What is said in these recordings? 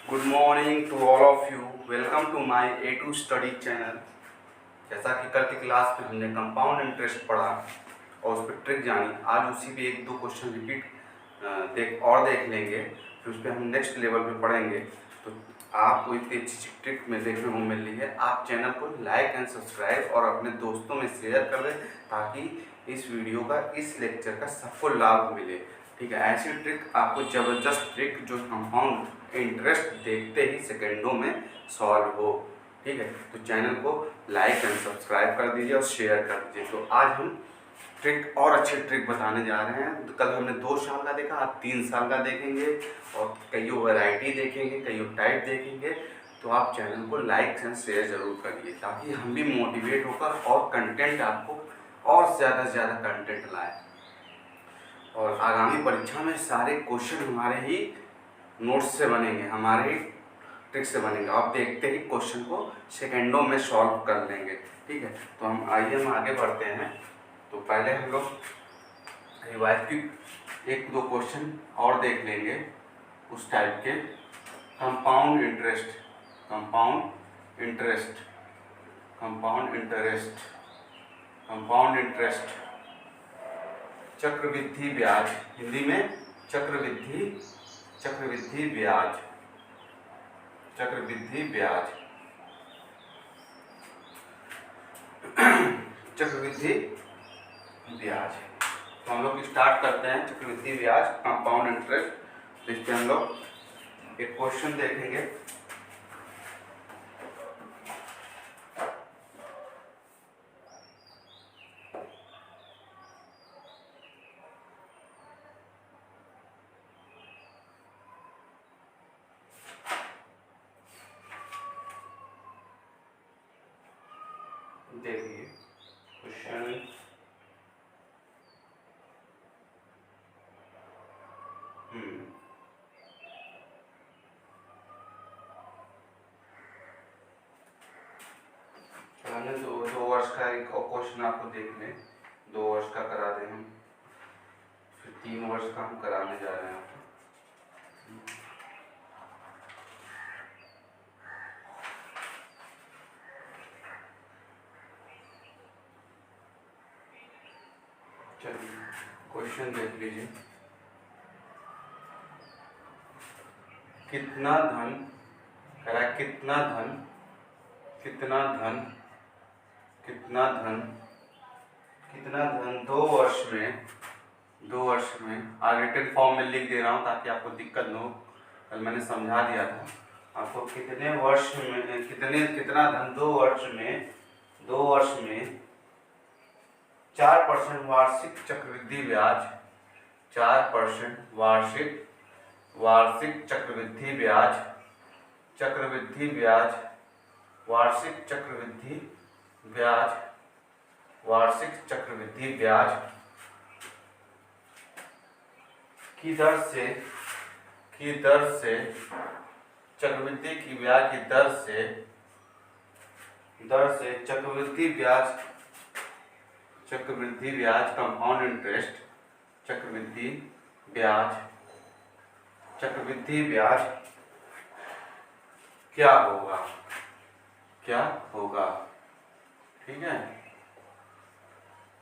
Good morning to all of you. Welcome to my A to study channel. जैसा कि कल की class में हमने कंपाउंड इंटरेस्ट पढ़ा और उस पर ट्रिक जानी, आज उसी पे एक दो क्वेश्चन रिपीट देख लेंगे, फिर उस पर हम नेक्स्ट लेवल पे पढ़ेंगे। तो आपको इतनी अच्छी ट्रिक में देखने को मिल रही है। आप चैनल को लाइक एंड सब्सक्राइब और अपने दोस्तों में शेयर कर दें ताकि इस वीडियो का, इस लेक्चर का सबको लाभ मिले। ठीक है, ऐसी ट्रिक आपको ज़बरदस्त ट्रिक जो कंपाउंड इंटरेस्ट देखते ही सेकंडों में सॉल्व हो। ठीक है, तो चैनल को लाइक एंड सब्सक्राइब कर दीजिए और शेयर कर दीजिए। तो आज हम ट्रिक और अच्छे ट्रिक बताने जा रहे हैं। तो कल हमने 2 साल का देखा, आज 3 साल का देखेंगे और कई वैरायटी देखेंगे, कई टाइप देखेंगे। तो आप चैनल को लाइक एंड शेयर जरूर करिए ताकि हम भी मोटिवेट होकर और कंटेंट आपको और ज़्यादा से ज़्यादा कंटेंट लाएँ। और आगामी परीक्षा में सारे क्वेश्चन हमारे ही नोट्स से बनेंगे, हमारे ही ट्रिक से बनेंगे। आप देखते ही क्वेश्चन को सेकंडों में सॉल्व कर लेंगे। ठीक है, तो हम आगे बढ़ते हैं। तो पहले हम लोग रिवाइज की एक दो क्वेश्चन और देख लेंगे उस टाइप के। Compound interest, compound interest, compound interest, compound interest, चक्रवृद्धि ब्याज, हिंदी में चक्रवृद्धि, चक्रवृद्धि ब्याज, चक्रवृद्धि ब्याज, चक्रवृद्धि ब्याज। तो हम लोग स्टार्ट करते हैं चक्रवृद्धि ब्याज, कंपाउंड इंटरेस्ट। तो इस पे हम लोग एक क्वेश्चन देखेंगे। देखिए क्वेश्चन हमने दो वर्ष का एक क्वेश्चन आपको देख लें। 2 वर्ष का करा दें हम, फिर 3 वर्ष का हम कराने जा रहे हैं आपको। चलिए क्वेश्चन देख लीजिए। कितना धन करा, कितना धन, कितना धन, कितना धन, कितना धन 2 वर्ष में, 2 वर्ष में, रिटन फॉर्म में लिख दे रहा हूँ ताकि आपको दिक्कत न हो। कल मैंने समझा दिया था आपको। कितने वर्ष में, कितना धन 2 वर्ष में, 2 वर्ष में 4% वार्षिक चक्रवृद्धि ब्याज, 4% वार्षिक, वार्षिक चक्रवृद्धि ब्याज, चक्रवृद्धि ब्याज, वार्षिक चक्रवृद्धि ब्याज, वार्षिक चक्रवृद्धि ब्याज की दर से, की दर से, चक्रवृद्धि की ब्याज की दर से, चक्रवृद्धि ब्याज, चक्रवृद्धि ब्याज, कंपाउंड इंटरेस्ट, चक्रवृद्धि ब्याज, चक्रवृद्धि ब्याज क्या होगा, क्या होगा। ठीक है,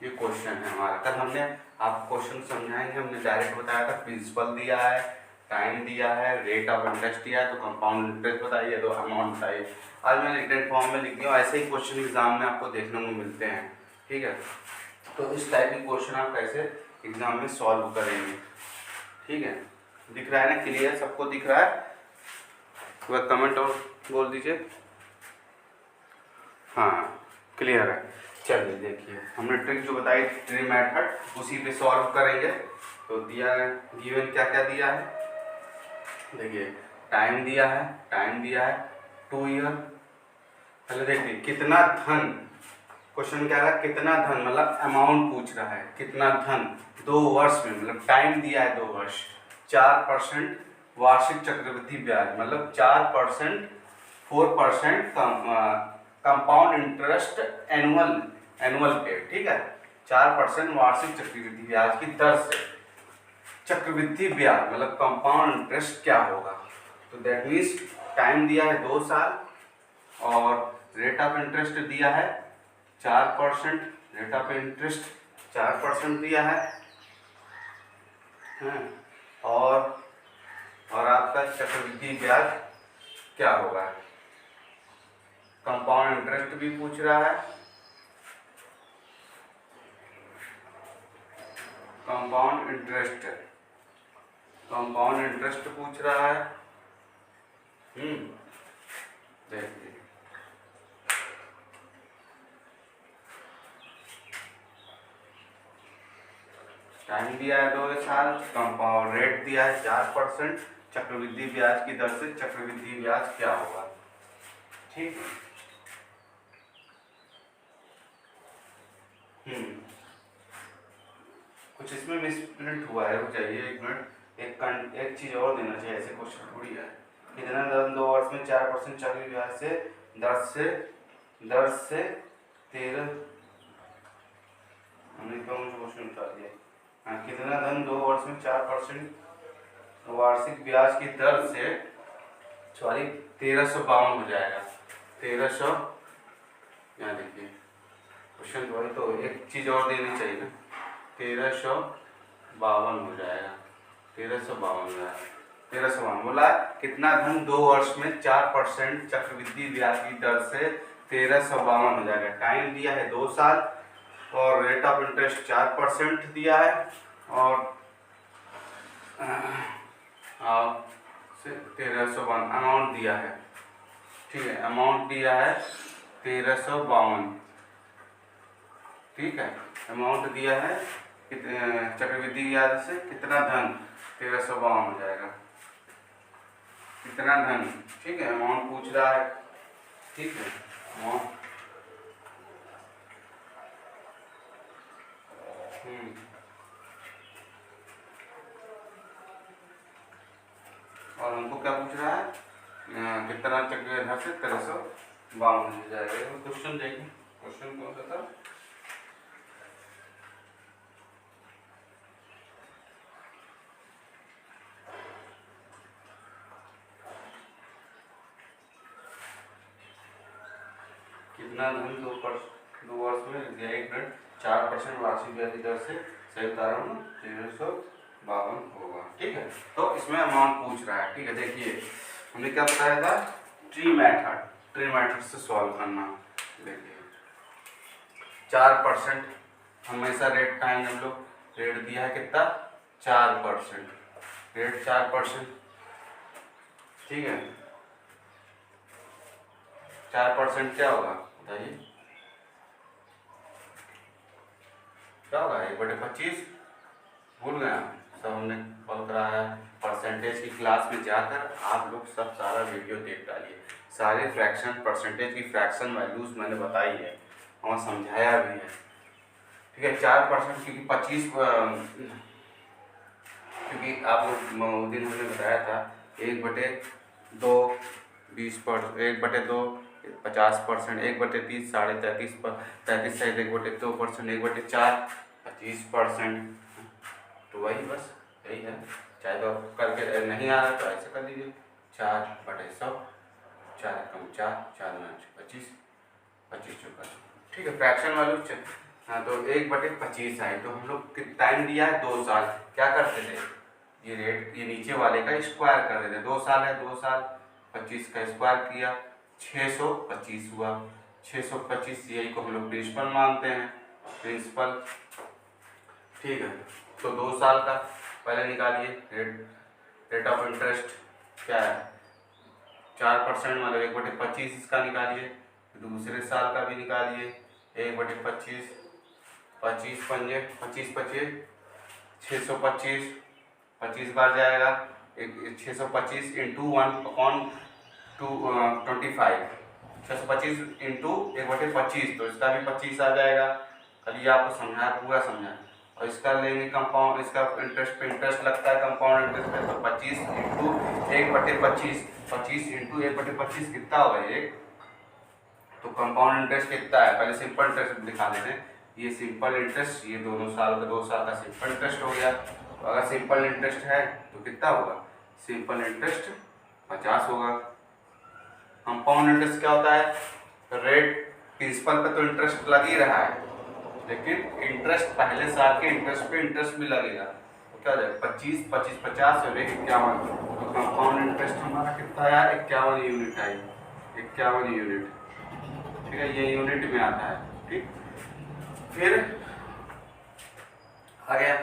ये क्वेश्चन है हमारा। कल हमने आप क्वेश्चन समझाएंगे, हमने डायरेक्ट बताया था प्रिंसिपल दिया है, टाइम दिया है, रेट ऑफ इंटरेस्ट दिया है, तो कंपाउंड इंटरेस्ट बताइए, तो अमाउंट बताइए। आज मैंने रिटन फॉर्म में लिख दिया। ऐसे ही क्वेश्चन एग्जाम में आपको देखने को मिलते हैं। ठीक है, तो इस टाइप के क्वेश्चन आप कैसे एग्जाम में सॉल्व करेंगे। ठीक है, दिख रहा है ना, क्लियर, सबको दिख रहा है? वह कमेंट और बोल दीजिए हाँ क्लियर है। चलिए देखिए, हमने ट्रिक जो बताई ट्री मेथड, उसी पे सॉल्व करेंगे। तो दिया है, गिवन क्या क्या दिया है, देखिए टाइम दिया है, टाइम दिया है 2 ईयर। पहले देखिए कितना धन, क्वेश्चन क्या है, कितना धन मतलब अमाउंट पूछ रहा है, कितना धन 2 वर्ष में, मतलब टाइम दिया है 2 वर्ष। 4% वार्षिक चक्रवृद्धि ब्याज मतलब 4%, 4% कंपाउंड इंटरेस्ट एनुअल, एनुअल पे। ठीक है, 4% वार्षिक चक्रवृद्धि ब्याज की दर से चक्रवृद्धि ब्याज मतलब कंपाउंड इंटरेस्ट क्या होगा। तो दैट मीन्स टाइम दिया है 2 साल और रेट ऑफ इंटरेस्ट दिया है 4%। रेट ऑफ इंटरेस्ट 4% दिया है और आपका चक्रवृद्धि ब्याज क्या होगा। कंपाउंड इंटरेस्ट भी पूछ रहा है, कंपाउंड इंटरेस्ट पूछ रहा है। देखिए टाइम दिया है 2 साल, कंपाउंड रेट दिया है 4%, चक्रवृद्धि ब्याज की दर से चक्रवृद्धि ब्याज क्या होगा। ठीक है। कुछ इसमें मिसप्रिंट हुआ है, रुक जाइए 1 मिनट। एक चीज और देना चाहिए, ऐसे क्वेश्चन थोड़ी है। कितना धन 2 वर्ष में 4% चक्रवृद्धि ब्याज से दर से 13 हमने क्वेश्चन उठा दिया। कितना धन 2 वर्ष में 4% वार्षिक ब्याज की दर से 1352 हो जाएगा। 1300 यहाँ देखिए क्वेश्चन वही तो, एक चीज और देनी चाहिए ना। 1352 हो जाएगा। 1352 बोला कितना धन 2 वर्ष में 4% चक्रवृद्धि ब्याज की दर से 1352 हो जाएगा। टाइम दिया है 2 साल और रेट ऑफ इंटरेस्ट 4% दिया है और 1352 अमाउंट दिया है। ठीक है, अमाउंट दिया है 1352। ठीक है, अमाउंट दिया है चक्रवृद्धि ब्याज से कितना धन 1352 हो जाएगा। कितना धन, ठीक है, अमाउंट पूछ रहा है। ठीक है, अमाउंट और हमको क्या पूछ रहा है, कितना चक्रवृद्धि ब्याज से 1352 हो जाएगा। क्वेश्चन देखिए, क्वेश्चन कौन सा था। कितना धन 2 वर्ष में 4% वार्षिक ब्याज की दर से सही उदाहरण 1352 होगा। ठीक है, तो इसमें अमाउंट पूछ रहा है। ठीक है, देखिए हमने क्या बताया था, ट्री मेथड से सॉल्व करना। देखिए 4% हमेशा रेट टाइम हम लोग रेट दिया है कितना 4%, रेट 4%। ठीक है, 4% क्या होगा बताइए, क्या होगा 1/25। भूल गया, सब हमने कॉल कराया है। परसेंटेज की क्लास में जाकर आप लोग सब सारा वीडियो देख डालिए, सारे फ्रैक्शन परसेंटेज की फ्रैक्शन वैल्यूज मैंने बताई है और समझाया भी है। ठीक है, 4% क्योंकि 25 क्योंकि आप लोग उस दिन हमने बताया था 1/2 20%, 1/2 50%, 1/30 33%, 33 सहित 1/2%, 1/4 25%। तो वही बस यही है, चाहे तो करके नहीं आ रहा तो ऐसे कर लीजिए 4/100, 4 कम 4 4 25 25 चौका। ठीक है, फ्रैक्शन वालों हाँ तो 1/25 आए। तो हम लोग टाइम दिया है 2 साल, क्या करते थे ये रेट ये नीचे वाले का स्क्वायर कर देते। 2 साल है, 2 साल 25 का स्क्वायर किया 625 हुआ। 625 यही को हम लोग प्रिंसिपल मानते हैं, प्रिंसिपल। ठीक है, तो 2 साल का पहले निकालिए रेट ऑफ इंटरेस्ट क्या है 4% मतलब 1/25 इसका निकालिए। दूसरे साल का भी निकालिए 1/25, 25 पंजे 25 25 625, 25 बार जाएगा 625 इंटू 1/25, 625 इंटू 1/25, तो इसका भी 25 आ जाएगा। कल ये आपको समझाया, पूरा समझाया। और इसका लेंगे कंपाउंड, इसका इंटरेस्ट पे इंटरेस्ट लगता है कंपाउंड इंटरेस्ट पे, तो 25 इंटू 1/25, 25 इंटू 1/25 कितना होगा एक। तो कंपाउंड इंटरेस्ट कितना है, पहले सिंपल इंटरेस्ट दिखा देते हैं। ये सिंपल इंटरेस्ट, ये 2 साल का सिंपल इंटरेस्ट हो गया। तो अगर सिंपल इंटरेस्ट है तो कितना होगा, सिंपल इंटरेस्ट 50 होगा। कंपाउंड इंटरेस्ट क्या होता है? रेट प्रिंसिपल पे तो इंटरेस्ट लग ही रहा है, लेकिन इंटरेस्ट पहले साल के इंटरेस्ट पे इंटरेस्ट भी लगेगा, तो क्या हो जाएगा 25 25 50 और 51। तो कंपाउंड इंटरेस्ट हमारा कितना आया? 51 यूनिट आई, 51 यूनिट। ठीक है, ये यूनिट में आता है। ठीक, फिर आ गया।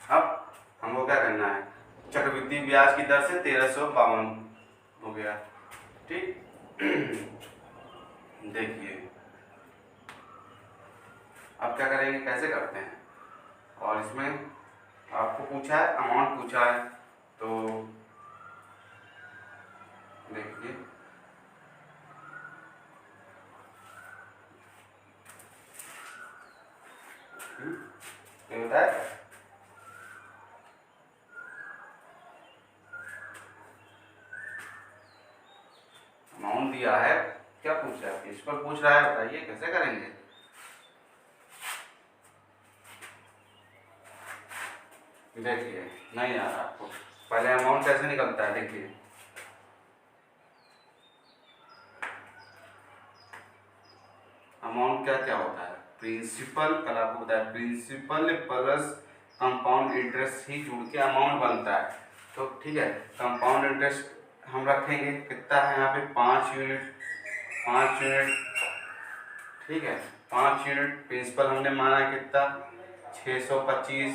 अब हमको क्या करना है? चक्रवृद्धि ब्याज की दर से 1352 हो गया। ठीक, देखिए अब क्या करेंगे, कैसे करते हैं। और इसमें आपको पूछा है, अमाउंट पूछा है, तो देखिए ये होता है अमाउंट दिया है, क्या पूछ रहा है? प्रिंसिपल पूछ रहा है, बताइए कैसे करेंगे। देखिए नहीं आ रहा आपको, पहले अमाउंट कैसे निकलता है, देखिए अमाउंट क्या क्या होता है? प्रिंसिपल, कल आपको बताया प्रिंसिपल प्लस कंपाउंड इंटरेस्ट ही जुड़ के अमाउंट बनता है। तो ठीक है, कंपाउंड इंटरेस्ट हम रखेंगे कितना है यहाँ पे? 5 यूनिट, 5 यूनिट। ठीक है, 5 यूनिट। प्रिंसिपल हमने माना कितना? 625,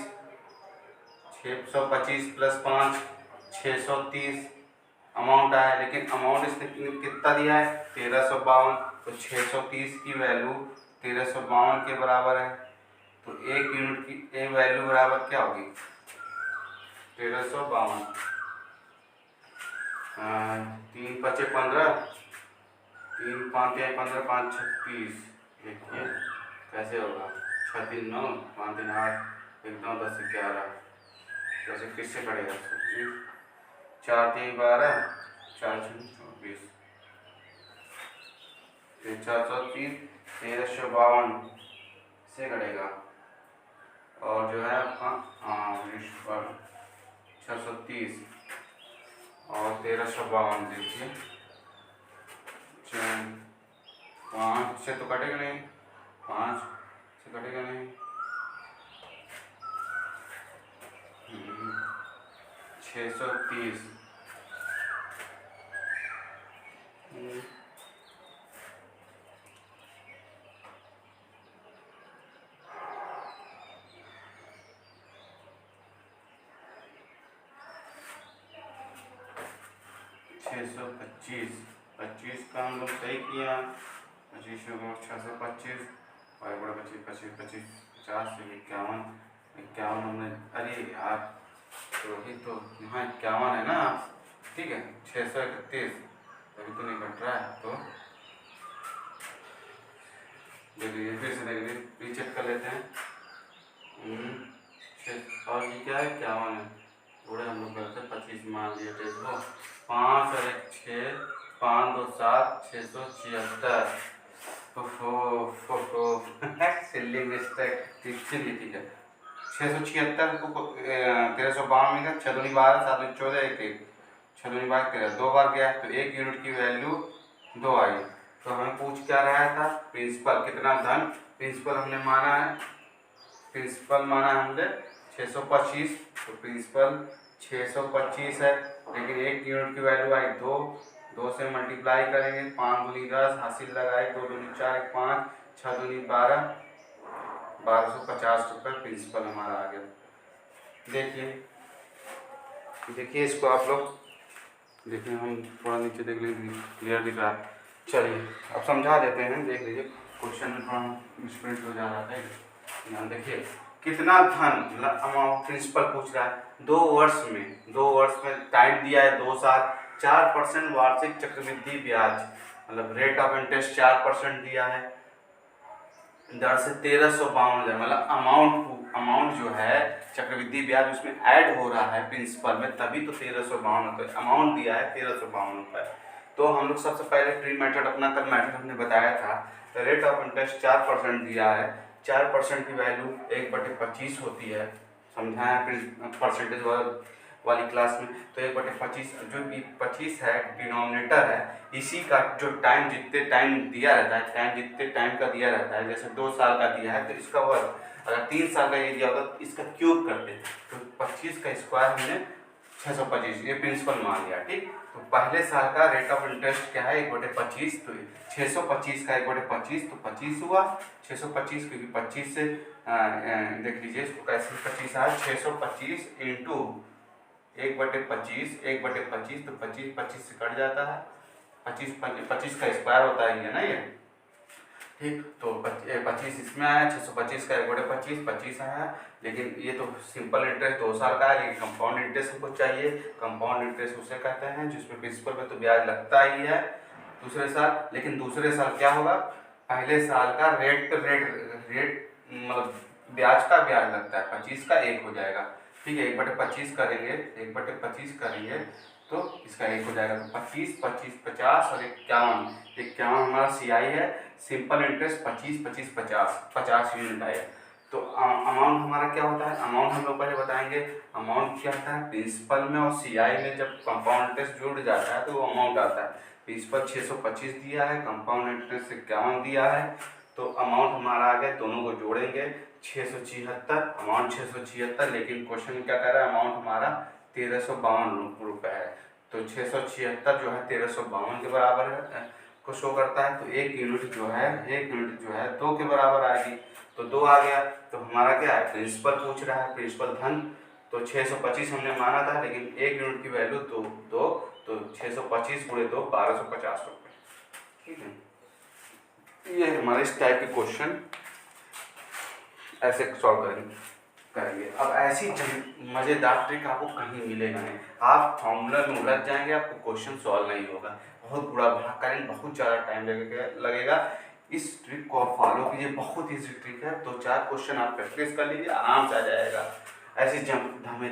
625 प्लस 5 630 अमाउंट आया, लेकिन अमाउंट इसने कितना दिया है? 1352। तो 630 की वैल्यू 1352 के बराबर है, तो एक यूनिट की ए वैल्यू बराबर क्या होगी? 1352। 3 5 15, 3 5 15, 5 36। देखिए कैसे होगा? 6 3 9, 5 3 8, 1 9 10 11। कैसे किससे करेगा? 4 3 12, 4 6 24, 430, 1352 से कटेगा। और जो है आपका 630 और 1352। देखिए 5 से तो कटेगा नहीं, 5 से कटेगा नहीं, 630 625, 25 का हम लोग सही किया। 25 होगा 625 और बड़ा 25 25 25 50 से 51, 51 हमने, अरे यार तो ही तो यहाँ 51 है ना। ठीक है, 631 अभी तो नहीं कट रहा है, तो देखिए फिर से देखिए रीचेक कर लेते हैं। और ये क्या है? 51 है, थोड़े हम लोग करते 25 मान लिया थे इसको। 5 और 1 6, 5 2 7, 676। सिल्ली मिस्टेक। चलिए ठीक है, 676 को 1352 में 6 दूनी 12, 7 दूनी 14, 1 1, 6 दूनी 12 13, 2 बार गया तो 1 यूनिट की वैल्यू 2 आई। तो हमें पूछ क्या रहा था? प्रिंसिपल कितना धन। प्रिंसिपल हमने माना है, प्रिंसिपल माना है हमने 625, तो प्रिंसिपल 625 है, लेकिन 1 यूनिट की वैल्यू आई 2, 2 से मल्टीप्लाई करेंगे, 5 दूनी 10, हासिल लगाए 2 दूनी 4, 1 5, 6 दूनी 12, 1250 रुपये प्रिंसिपल हमारा आ गया। देखिए देखिए इसको आप लोग देखिए, हम थोड़ा नीचे देख लीजिए, क्लियर दिख रहा है। चलिए अब समझा देते हैं, देख लीजिए क्वेश्चन में थोड़ा मिसप्रिंट हो जा रहा था। यहाँ देखिए कितना धन, मतलब अमाउंट प्रिंसिपल पूछ रहा है 2 वर्ष में, 2 वर्ष में टाइम दिया है 2 साल, 4% वार्षिक चक्रवृद्धि ब्याज, मतलब रेट ऑफ इंटरेस्ट 4% दिया है, दर से 1352, मतलब अमाउंट जो है चक्रवृद्धि ब्याज उसमें ऐड हो रहा है प्रिंसिपल में, तभी तो 1352 रुपये अमाउंट दिया है, 1352 रुपये। तो हम लोग सबसे पहले ट्री मेथड अपना, कल मेथड हमने बताया था, तो रेट ऑफ इंटरेस्ट 4% दिया है, 4% की वैल्यू 1/25 होती है, समझाया परसेंटेज वाला वाली क्लास में। तो 1/25 जो भी 25 है डिनोमिनेटर है, इसी का जो टाइम जितने टाइम दिया रहता है, टाइम जितने टाइम का दिया रहता है, जैसे 2 साल का दिया है तो इसका वर्ग, अगर 3 साल का ये दिया होगा तो इसका क्यूब करते हैं। तो 25 का स्क्वायर हमने 625, ये प्रिंसिपल मान लिया। ठीक, तो पहले साल का रेट ऑफ इंटरेस्ट क्या है 1/25, तो 625 का 1/25 तो 25 हुआ। 625 क्योंकि 25 से देख लीजिए इसको कैसे 25 आया, 625 इंटू 1/25, 1/25 तो 25 से कट जाता है, 25 का स्क्वायर होता है ये ना ये। ठीक, तो 25 इसमें आया, 625 का 1/25 25 आया। लेकिन ये तो सिंपल इंटरेस्ट 2 साल का है, लेकिन कंपाउंड इंटरेस्ट हमको चाहिए। कंपाउंड इंटरेस्ट उसे कहते हैं जिसमें प्रिंसिपल पे तो ब्याज लगता ही है दूसरे साल। लेकिन दूसरे साल क्या होगा, पहले साल का रेट मतलब ब्याज का ब्याज लगता है, 25 का 1 हो जाएगा। ठीक है, 1/25 करेंगे, 1/25 करेंगे तो इसका 1 हो जाएगा। तो 25, 25, 50 और 51, 51 हमारा CI है। सिंपल इंटरेस्ट 25, 25, 50 यूनिट आया। तो अमाउंट हमारा क्या होता है, अमाउंट हम लोग पहले बताएंगे। अमाउंट क्या होता है, प्रिंसिपल में और CI में जब कंपाउंड इंटरेस्ट जुड़ जाता है तो वो अमाउंट आता है। प्रिंसिपल 625 दिया है, कंपाउंड इंटरेस्ट 51 दिया है, तो अमाउंट हमारा आ गया। दोनों को जोड़ेंगे 676, अमाउंट 676, लेकिन क्वेश्चन में क्या कह रहा है, अमाउंट हमारा 1352 रुपये है। तो 676 जो है 1352 के बराबर है को शो करता है। तो 1 यूनिट जो है 2 के बराबर आएगी। तो 2 आ गया। तो हमारा क्या है, प्रिंसिपल पूछ रहा है, प्रिंसिपल धन। तो 625 हमने माना था, लेकिन 1 यूनिट की वैल्यू 2, तो 625 × 2 1250 रुपये। ठीक है, ये हमारे इस टाइप के क्वेश्चन ऐसे सॉल्व करेंगे। अब ऐसी मज़ेदार ट्रिक आपको कहीं मिलेगा नहीं। आप फॉर्मूला में उलझ जाएंगे, आपको क्वेश्चन सॉल्व नहीं होगा, बहुत बुरा भाग करेंगे, बहुत ज़्यादा टाइम लगेगा। इस ट्रिक को आप फॉलो कीजिए, बहुत ईजी ट्रिक है। 2-4 क्वेश्चन आप प्रैक्टिस कर लीजिए, आराम से आ जाएगा। ऐसी मतलब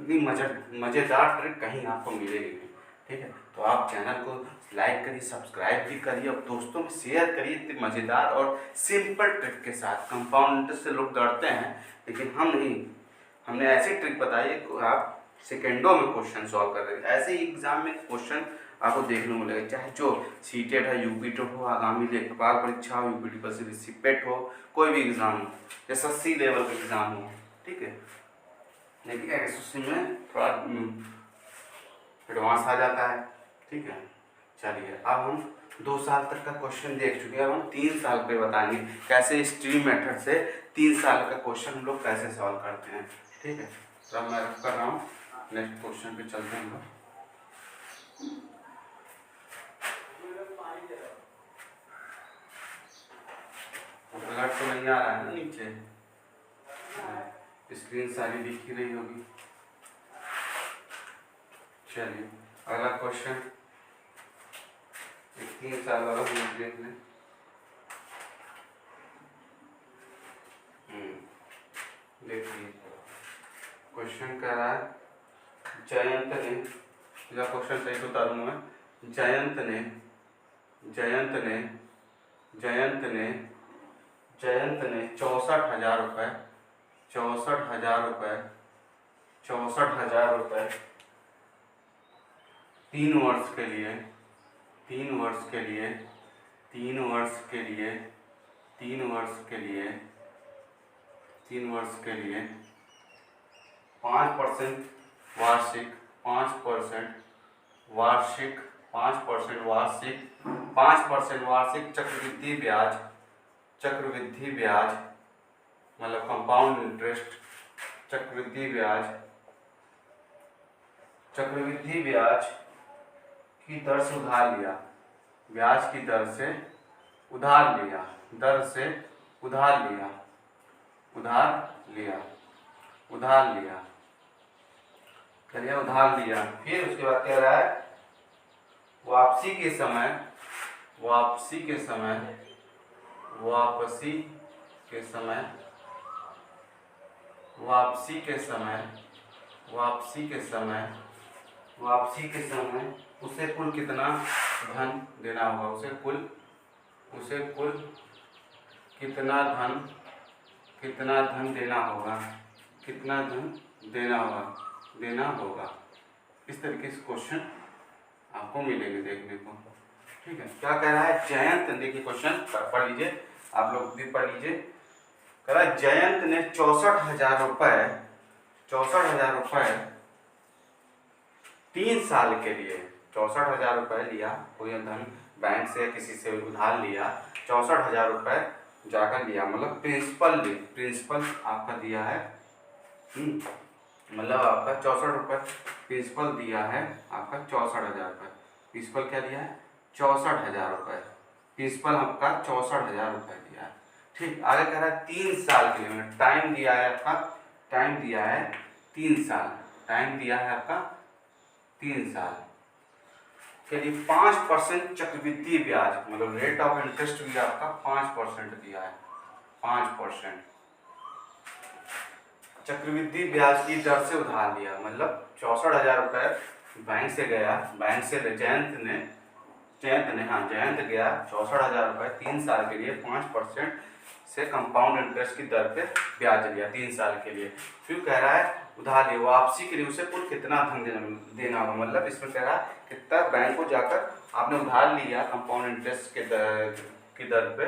इतनी मज़ेदार ट्रिक कहीं आपको मिलेगी नहीं। ठीक है, तो आप चैनल को लाइक करिए, सब्सक्राइब भी करिए और दोस्तों में शेयर करिए इतनी मज़ेदार और सिंपल ट्रिक के साथ। कंपाउंड इंटरेस्ट से लोग डरते हैं, लेकिन हम नहीं, हमने ऐसी ट्रिक बताई है आप सेकेंडों में क्वेश्चन सॉल्व कर रहे हैं। ऐसे ही एग्जाम में क्वेश्चन आपको देखने को मिलेगा, चाहे जो सीटेट है, यूपीटेट हो, आगामी लेखपाल परीक्षा हो, यूपीटी पर से रिसिपेट हो, कोई भी एग्ज़ाम हो, SSC लेवल का एग्ज़ाम हो। ठीक है, लेकिन SSC में थोड़ा एडवांस आ जाता है। ठीक है, चलिए अब हम 2 साल तक का क्वेश्चन देख चुके हैं। अब हम 3 साल पे बताएंगे कैसे स्ट्रीम मेथड से 3 साल का क्वेश्चन हम लोग कैसे सॉल्व करते हैं। ठीक है, तो अब मैं रख कर रहा हूँ, नेक्स्ट क्वेश्चन पे चलते हैं। ब्लड तो नहीं आ रहा है ना नीचे, स्क्रीन सारी दिख ही रही होगी। चलिए अगला क्वेश्चन 3 साल वाला हम देख लें। देखिए क्वेश्चन कह रहा है, जयंत ने, क्वेश्चन सही तो उतारूँ मैं, जयंत ने 64,000 रुपये 3 वर्ष के लिए 5% वार्षिक 5% वार्षिक चक्रवृद्धि ब्याज मतलब कंपाउंड इंटरेस्ट, चक्रवृद्धि ब्याज की दर से उधार लिया, ब्याज की दर से उधार लिया, चलिए उधार लिया। फिर उसके बाद कह रहा है वापसी के समय उसे कुल कितना धन देना होगा, उसे कुल कितना धन देना होगा, देना होगा। इस तरीके से क्वेश्चन आपको मिलेंगे देखने को। ठीक है, क्या कह रहा है जयंत, देखिए क्वेश्चन पढ़ लीजिए, आप लोग भी पढ़ लीजिए। कह रहा है जयंत ने 64,000 रुपये 3 साल के लिए 64,000 रुपये लिया, कोई धन बैंक से किसी से उधार लिया, 64,000 रुपये जाकर लिया, मतलब प्रिंसिपल आपका दिया है, मतलब आपका 64 रुपये प्रिंसिपल दिया है, आपका 64,000 रुपये प्रिंसिपल क्या दिया है 64,000 रुपये प्रिंसिपल आपका 64,000 रुपये दिया है। ठीक, आगे कह रहा है 3 साल के लिए टाइम दिया है आपका, टाइम दिया है 3 साल, टाइम दिया है आपका 3 साल के लिए 5% चक्रवृद्धि ब्याज, मतलब रेट ऑफ इंटरेस्ट भी आपका 5% दिया है, 5% चक्रवृद्धि ब्याज की दर से उधार लिया, मतलब 64,000 रुपये बैंक से गया, बैंक से जयंत गया 64,000 रुपये 3 साल के लिए 5% से कंपाउंड इंटरेस्ट की दर पे ब्याज लिया 3 साल के लिए। फिर कह रहा है उधार लिए वापसी के लिए उसे कुल कितना धन देना होगा, मतलब इसमें कह रहा है कितना बैंक को जाकर आपने उधार लिया कंपाउंड इंटरेस्ट की दर पे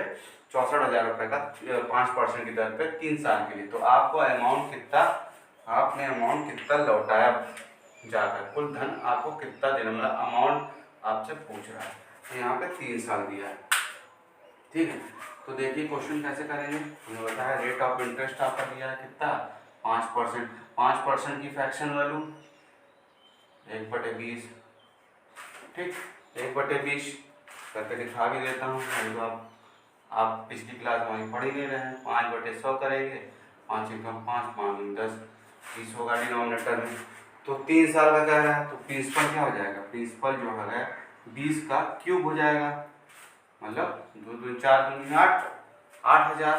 64,000 रुपये का 5% की दर पे 3 साल के लिए, तो आपको आपने अमाउंट कितना लौटाया जाकर, कुल धन आपको कितना देना, मतलब अमाउंट आपसे पूछ रहा है, तो यहाँ पे 3 साल दिया है। ठीक है, तो देखिए क्वेश्चन कैसे करेंगे, हमें बताया रेट ऑफ इंटरेस्ट आपका दिया है कितना 5%, 5% की फ्रैक्शन वैल्यू 1/20, ठीक 1/20 करके दिखा भी देता हूँ, तो आप पिछली क्लास में पढ़ ही नहीं रहे हैं, 5/100 करेंगे, 5 × 5 5 × 10 20 होगा डिनोमिनेटर में, तो 3 साल का कह रहा है, तो प्रिंसिपल क्या हो जाएगा, प्रिंसिपल जो है 20 का क्यूब हो जाएगा, मतलब 2 2 4 2 8 8,000,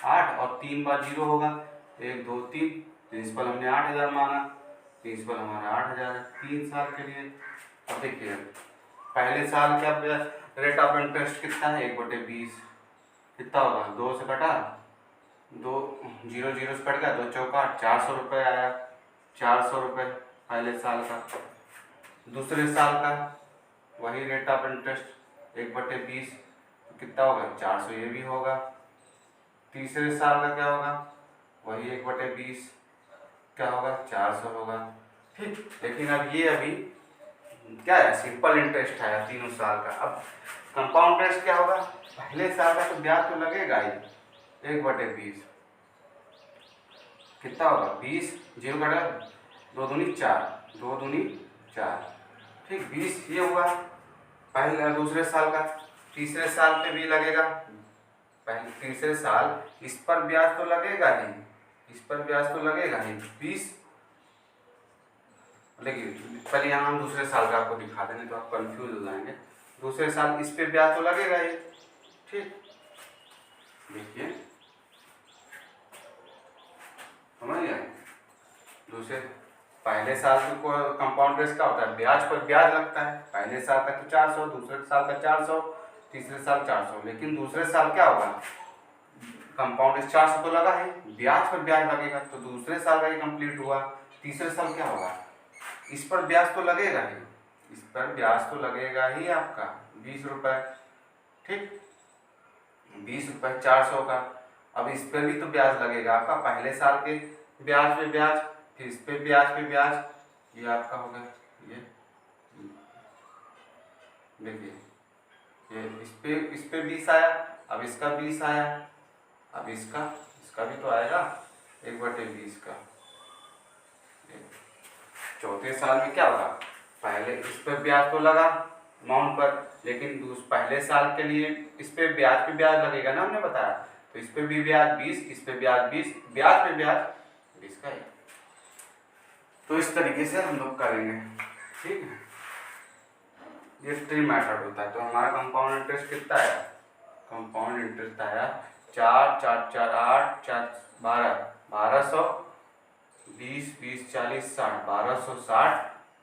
8 और 3 बार 0 होगा, 1 2 3, प्रिंसिपल हमने 8,000 माना, प्रिंसिपल हमारा 8,000 है 3 साल के लिए। अब देखिए पहले साल क्या रेट ऑफ इंटरेस्ट कितना है 1/20, कितना होगा 2 से कटा 2 0 0 से कट गया, 2 चौका 400 रुपये आया, 400 रुपये पहले साल का। दूसरे साल का वही रेट ऑफ इंटरेस्ट 1/20, कितना होगा 400, ये भी होगा। तीसरे साल का क्या होगा वही 1/20, क्या होगा 400 होगा। ठीक, लेकिन अब ये अभी क्या है सिंपल इंटरेस्ट है 3 साल का। अब कंपाउंड इंटरेस्ट क्या होगा, पहले साल का तो ब्याज तो लगेगा ही 1/20, कितना होगा 20, 0 कटा 2 दूनी 4, 2 दूनी 4, ठीक 20 ये हुआ पहले। दूसरे साल का, तीसरे साल पे भी लगेगा, पहले तीसरे साल इस पर ब्याज तो लगेगा ही, इस पर ब्याज तो लगेगा ही 20, लेकिन पहले यहाँ हम दूसरे साल का आपको दिखा देंगे तो आप कंफ्यूज हो जाएंगे। दूसरे साल इस पे ब्याज तो लगेगा ही, ठीक देखिए समझ गए। दूसरे पहले साल को कंपाउंड इंटरेस्ट क्या होता है, ब्याज पर ब्याज लगता है, पहले साल का तो 400, दूसरे साल का 400, तीसरे साल 400, लेकिन दूसरे साल क्या होगा कंपाउंड इंटरेस्ट 400 तो लगा है, ब्याज पर ब्याज लगेगा, तो दूसरे साल का ही कंप्लीट हुआ। तीसरे साल क्या होगा, इस पर ब्याज तो लगेगा ही, इस पर ब्याज तो लगेगा ही आपका 20 रुपये, ठीक 20 रुपये 400 का। अब इस पर भी तो ब्याज लगेगा आपका, पहले साल के ब्याज पे ब्याज, फिर इस पे ब्याज, ये आपका होगा, ये देखिए ये इस पे 20 आया, अब इसका 20 आया, अब इसका भी तो आएगा 1/20 का। चौथे साल में क्या होगा, पहले इस पर ब्याज तो लगा अमाउंट पर, लेकिन पहले साल के लिए इस पे ब्याज लगेगा ना, हमने बताया, तो इस पे भी ब्याज 20, इस पे ब्याज 20, ब्याज पे ब्याज 20 का ही। तो इस तरीके से हम लोग करेंगे, ठीक है। ये ट्री मेथड होता है। तो हमारा कंपाउंड इंटरेस्ट कितना आया, कंपाउंड इंटरेस्ट आया 4 4 4 8 4 12 1200, 20 20 40 60 1260,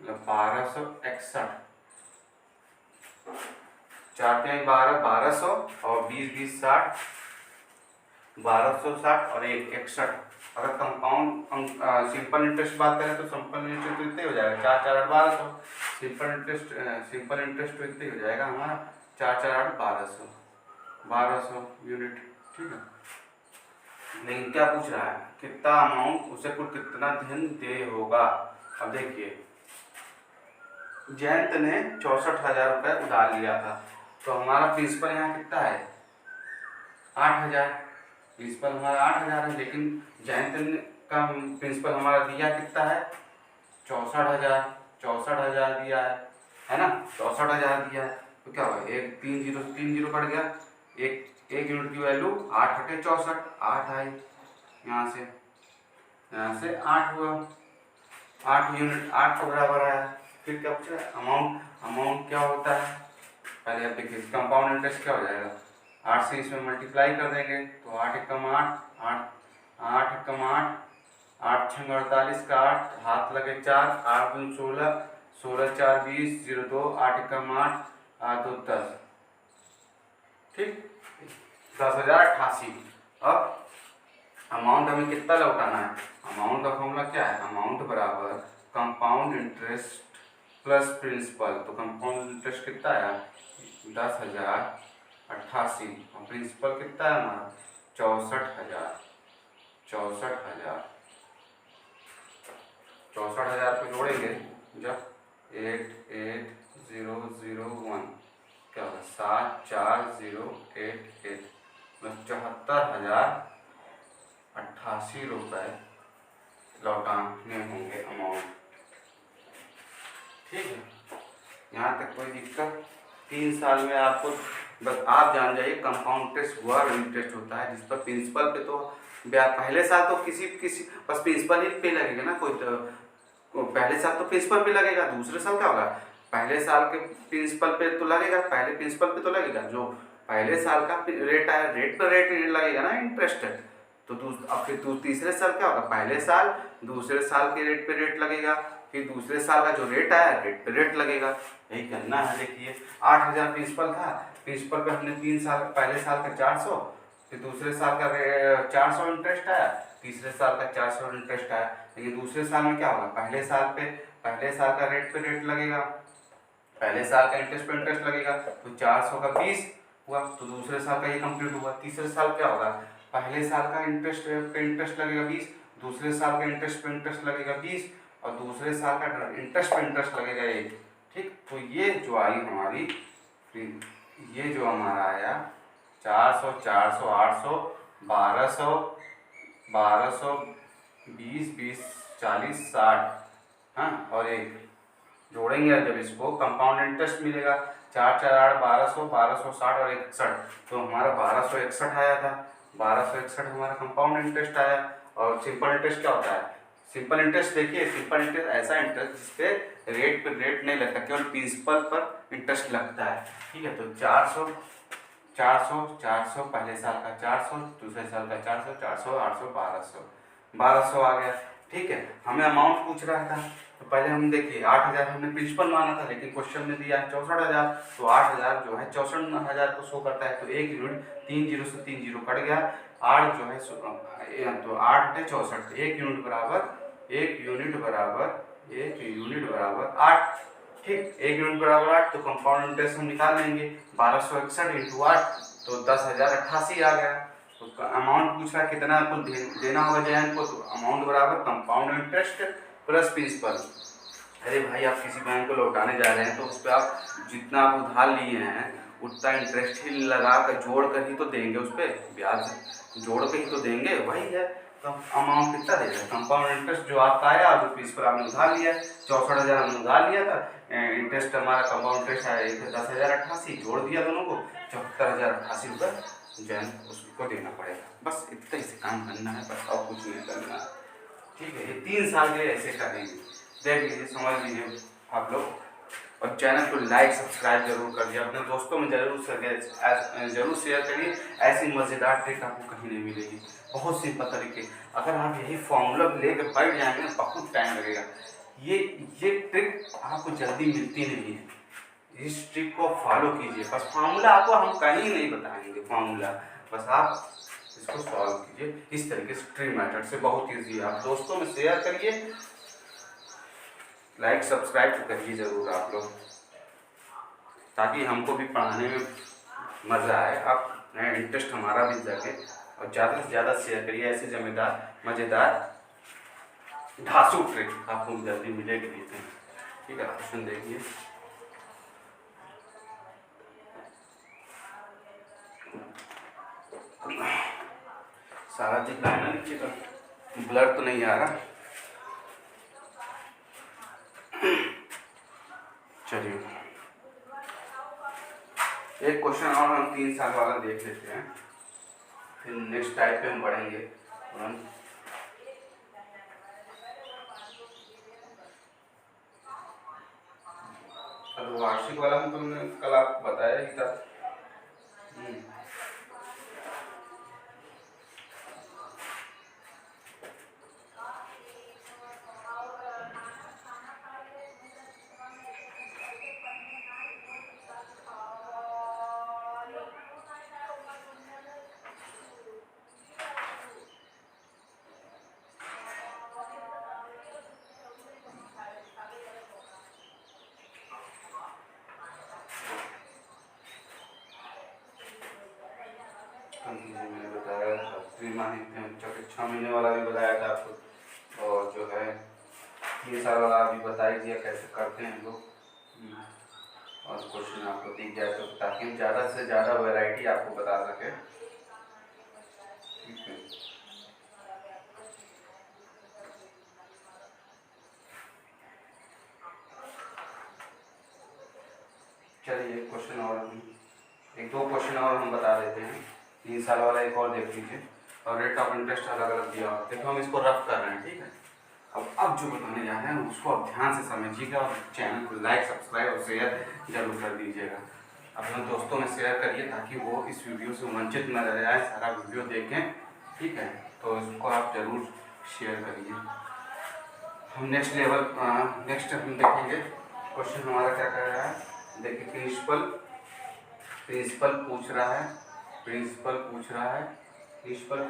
मतलब 1261, 4 3 12 1200 और 20 20 60 1260 और 1 61। अगर कंपाउंड सिंपल इंटरेस्ट बात करें तो सिंपल इंटरेस्ट तो इतने हो जाएगा 4 4 8 1200। सिंपल इंटरेस्ट तो इतने हो जाएगा हमारा 4 4 8 1200 यूनिट। ठीक है, लेकिन क्या पूछ रहा है, कितना अमाउंट उसे कुल कितना धन दे होगा। अब देखिए, जयंत ने 64,000 रुपये उधार लिया था, तो हमारा प्रिंसिपल यहाँ कितना है 8,000। प्रिंसिपल हमारा 8,000 है, लेकिन जयंत का प्रिंसिपल हमारा दिया कितना है 64,000 दिया है ना, 64,000 दिया है। तो क्या हुआ, एक 3 जीरो कट गया, एक यूनिट की वैल्यू 8 हटे 64, 8 आई, यहाँ से 8 हुआ, 8 यूनिट 8 के बराबर आया। फिर क्या पूछा, अमाउंट क्या होता है, पहले आप देखिए कंपाउंड इंटरेस्ट क्या हो जाएगा, 8 से इसमें मल्टीप्लाई कर देंगे तो 8 एकम 8, 8 एकम 8, 8 छंग 48 का 8, हाथ लगे 4, 8 दूनी 16, 16 4 20, 02, 8 एकम 8, 8 2 10, ठीक 10,088। अब अमाउंट हमें कितना लौटाना है, अमाउंट का फॉर्मूला क्या है, अमाउंट बराबर कंपाउंड इंटरेस्ट प्लस प्रिंसिपल। तो कंपाउंड इंटरेस्ट कितना है 10,088 और प्रिंसिपल कितना है हमारा 64,000। 64,000 पे जोड़ेंगे जब 88,001 क्या होगा 74088 मतलब 74,088 रुपये लौटाने होंगे अमाउंट। ठीक है, यहाँ तक कोई दिक्कत। 3 साल में आपको बस आप जान जाइए कंपाउंड इंटरेस्ट हुआ इंटरेस्ट होता है जिस पर प्रिंसिपल पे तो ब्याज पहले साल तो किसी बस प्रिंसिपल ही पे लगेगा ना, कोई तो पहले साल तो प्रिंसिपल पे लगेगा, दूसरे साल क्या होगा पहले साल के प्रिंसिपल पे तो लगेगा, पहले प्रिंसिपल पे तो लगेगा, जो पहले साल का रेट आया रेट पर रेट लगेगा ना इंटरेस्ट है। तो अब फिर तीसरे साल क्या होगा, पहले साल दूसरे साल के रेट पे रेट लगेगा, फिर दूसरे साल का जो रेट आया रेट पे रेट लगेगा। यही करना है। देखिए 8,000 प्रिंसिपल था, प्रिंसिपल पे हमने 3 साल पहले साल का 400, फिर दूसरे साल का 400 इंटरेस्ट आया, तीसरे साल का 400 इंटरेस्ट आया। लेकिन दूसरे साल में क्या होगा, पहले साल का रेट पे रेट लगेगा, पहले साल का इंटरेस्ट पे इंटरेस्ट लगेगा, तो 400 का 20 हुआ, तो दूसरे साल का ये कंप्लीट हुआ। तीसरे साल क्या होगा, पहले साल का इंटरेस्ट पे इंटरेस्ट लगेगा 20, दूसरे साल का इंटरेस्ट पे इंटरेस्ट लगेगा 20 और दूसरे साल का इंटरेस्ट पे इंटरेस्ट लगेगा 1। ठीक, तो ये जो आई हमारी ये जो हमारा आया 400 400 800 1200 1200 20 20 40 60, हाँ और एक जोड़ेंगे जब इसको कंपाउंड इंटरेस्ट मिलेगा 4 4 8 1200 1260 और 61, तो हमारा 1261 आया था। 1261 हमारा कंपाउंड इंटरेस्ट आया। और सिंपल इंटरेस्ट क्या होता है, सिंपल इंटरेस्ट देखिए, सिंपल इंटरेस्ट ऐसा इंटरेस्ट जिसपे रेट पे रेट नहीं लगता, केवल प्रिंसिपल पर इंटरेस्ट लगता है। ठीक है, तो 400 400 400 पहले साल का 400, दूसरे साल का 400 400 800 1200 आ गया। ठीक है, हमें अमाउंट पूछ रहा था, तो पहले हम देखिए 8,000 हमने प्रिंसिपल माना था, लेकिन क्वेश्चन में दिया है 64,000, तो 8,000 जो है 64,000 को शो करता है। तो एक यूनिट 3 जीरो से 3 जीरो कट गया, 8 जो है तो 8 है 64, एक यूनिट बराबर 8। ठीक, एक यूनिट बराबर 8, तो कंपाउंड इंटरेस्ट हम निकाल लेंगे 1261 इंटू 8, तो 10,088 आ गया। तो अमाउंट पूछ रहा है कितना आपको देना होगा जयंत को, तो अमाउंट बराबर कंपाउंड इंटरेस्ट प्लस प्रिंसिपल। अरे भाई आप किसी बैंक को लौटाने जा रहे हैं तो उस पर आप जितना आप उधार लिए हैं उतना इंटरेस्ट ही लगा कर जोड़ कर ही तो देंगे, उस पर ब्याज जोड़ के ही तो देंगे, वही है। तो अमाउंट कितना दे रहे हैं, कंपाउंड इंटरेस्ट जो आपका आया और जो प्रिंसिपल आपने उधार लिया 64,000 हमने उधार लिया था, इंटरेस्ट हमारा कंपाउंड इंटरेस्ट आया 10,088, जोड़ दिया दोनों को 74,088 रुपये जयंत उसको देना पड़ेगा। बस इतना ही से काम करना है, बस और कुछ नहीं करना है। ठीक है, ये 3 साल के लिए ऐसे करेंगे, देख लीजिए समझ लीजिए आप लोग। और चैनल को लाइक सब्सक्राइब जरूर करिए, अपने दोस्तों में जरूर शेयर करिए। ऐसी मज़ेदार ट्रिक आपको कहीं नहीं मिलेगी, बहुत सिंपल तरीके। अगर आप यही फॉर्मूला लेकर बैठ जाएंगे ना बहुत टाइम लगेगा। ये ट्रिक आपको जल्दी मिलती नहीं है, इस ट्रिक को फॉलो कीजिए। बस फार्मूला आपको हम कहीं नहीं बताएंगे, फार्मूला बस आप इसको सॉल्व कीजिए इस तरीके से ट्री मेथड से, बहुत ईजी है। आप दोस्तों में शेयर करिए, लाइक सब्सक्राइब तो करिए ज़रूर आप लोग, ताकि हमको भी पढ़ाने में मज़ा आए, आप इंटरेस्ट हमारा भी जागे। और ज़्यादा से ज़्यादा शेयर करिए, ऐसे जमेदार मज़ेदार ढांसू ट्रिक आपको जल्दी मिलेगी। ठीक है, क्वेश्चन देखिए। सारा दिख रहा है ना नीचे का, ब्लर तो नहीं आ रहा। चलिए एक क्वेश्चन और हम 3 साल वाला देख लेते हैं, फिर नेक्स्ट टाइप पे हम बढ़ेंगे। अब वार्षिक वाला हम तुमने कल आपको बताया ही था। मैंने बताया था त्रिमासिक 6 महीने वाला भी बताया था आपको, और जो है 3 साल वाला भी बता ही दिया कैसे करते हैं लोग। और क्वेश्चन आपको दिख जाए तो, ताकि हम ज़्यादा से ज़्यादा वैरायटी आपको बता सके। ठीक है, चलिए क्वेश्चन और एक दो क्वेश्चन और हम बता देते हैं। 3 साल वाला एक और देख लीजिए, और रेट ऑफ इंटरेस्ट अलग अलग दिया हुआ। देखो हम इसको रफ कर रहे हैं, ठीक है। अब जो बताने जा रहे हैं उसको आप ध्यान से समझिएगा, और चैनल को लाइक सब्सक्राइब और शेयर जरूर कर दीजिएगा। अपने दोस्तों में शेयर करिए ताकि वो इस वीडियो से वंचित न रह जाए, सारा वीडियो देखें। ठीक है, तो इसको आप जरूर शेयर करिए। हम नेक्स्ट हम देखेंगे क्वेश्चन हमारा क्या कर रहा है। देखिए प्रिंसिपल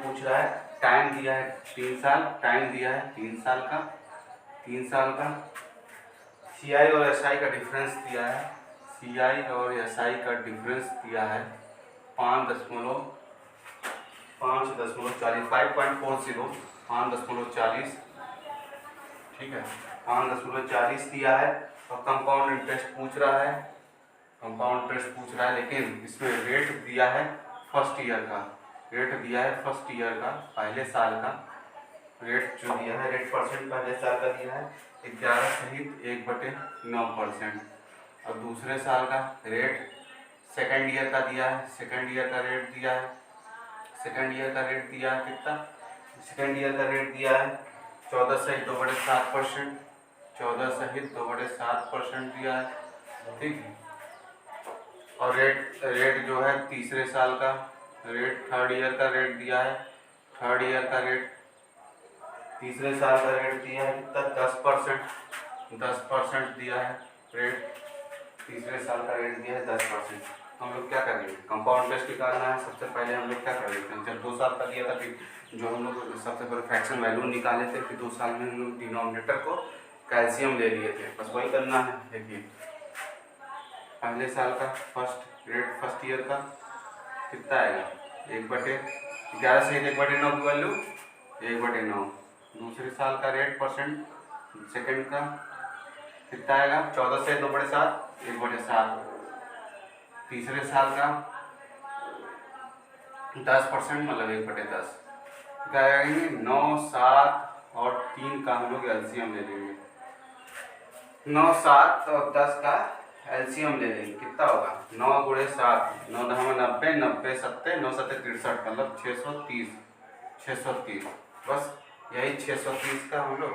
पूछ रहा है, टाइम दिया है 3 साल, टाइम दिया है 3 साल का, CI और SI का डिफरेंस दिया है, 5.40, ठीक है 5.40 दिया है। और कंपाउंड इंटरेस्ट पूछ रहा है, लेकिन इसमें रेट दिया है फर्स्ट ईयर का, पहले साल का रेट जो दिया है, रेट परसेंट पहले साल का दिया है 11 सहित 1/9%, और दूसरे साल का रेट सेकेंड ईयर का दिया है, सेकेंड ईयर का रेट दिया है कितना, सेकेंड ईयर का रेट दिया है 14 सहित 2/7%, 14 सहित 2/7% दिया है। ठीक है, और रेट जो है तीसरे साल का रेट, थर्ड ईयर का रेट दिया है, तीसरे साल का रेट दिया है कितना, 10% दिया है रेट, तीसरे साल का रेट दिया है 10%। हम लोग क्या करेंगे, कंपाउंड इंटरेस्ट निकालना है। सबसे पहले हम लोग क्या कर लेते हैं, जब 2 साल का दिया था फिर जो हम लोग सबसे पहले फ्रैक्शन वैल्यू निकाले थे, फिर 2 साल में हम लोग डिनोमिनेटर को कैल्शियम ले लिए थे, बस वही करना है। देखिए पहले साल का फर्स्ट ईयर का कितना आएगा, 1/11 से 1/9 की वैल्यू 1/9। दूसरे साल का रेट परसेंट सेकंड का कितना आएगा, 14 से 2/7 1/7। तीसरे साल का 10% मतलब 1/10 क्या आएंगे, 9, 7 और 3 का हम लोग एलसीएम ले लेंगे, 9, 7 और 10 का एलसीएम ले लेंगे। कितना होगा, 9 × 7 9 × 90, 90 7 9 7 63, मतलब 630। बस यही 630 का हम लोग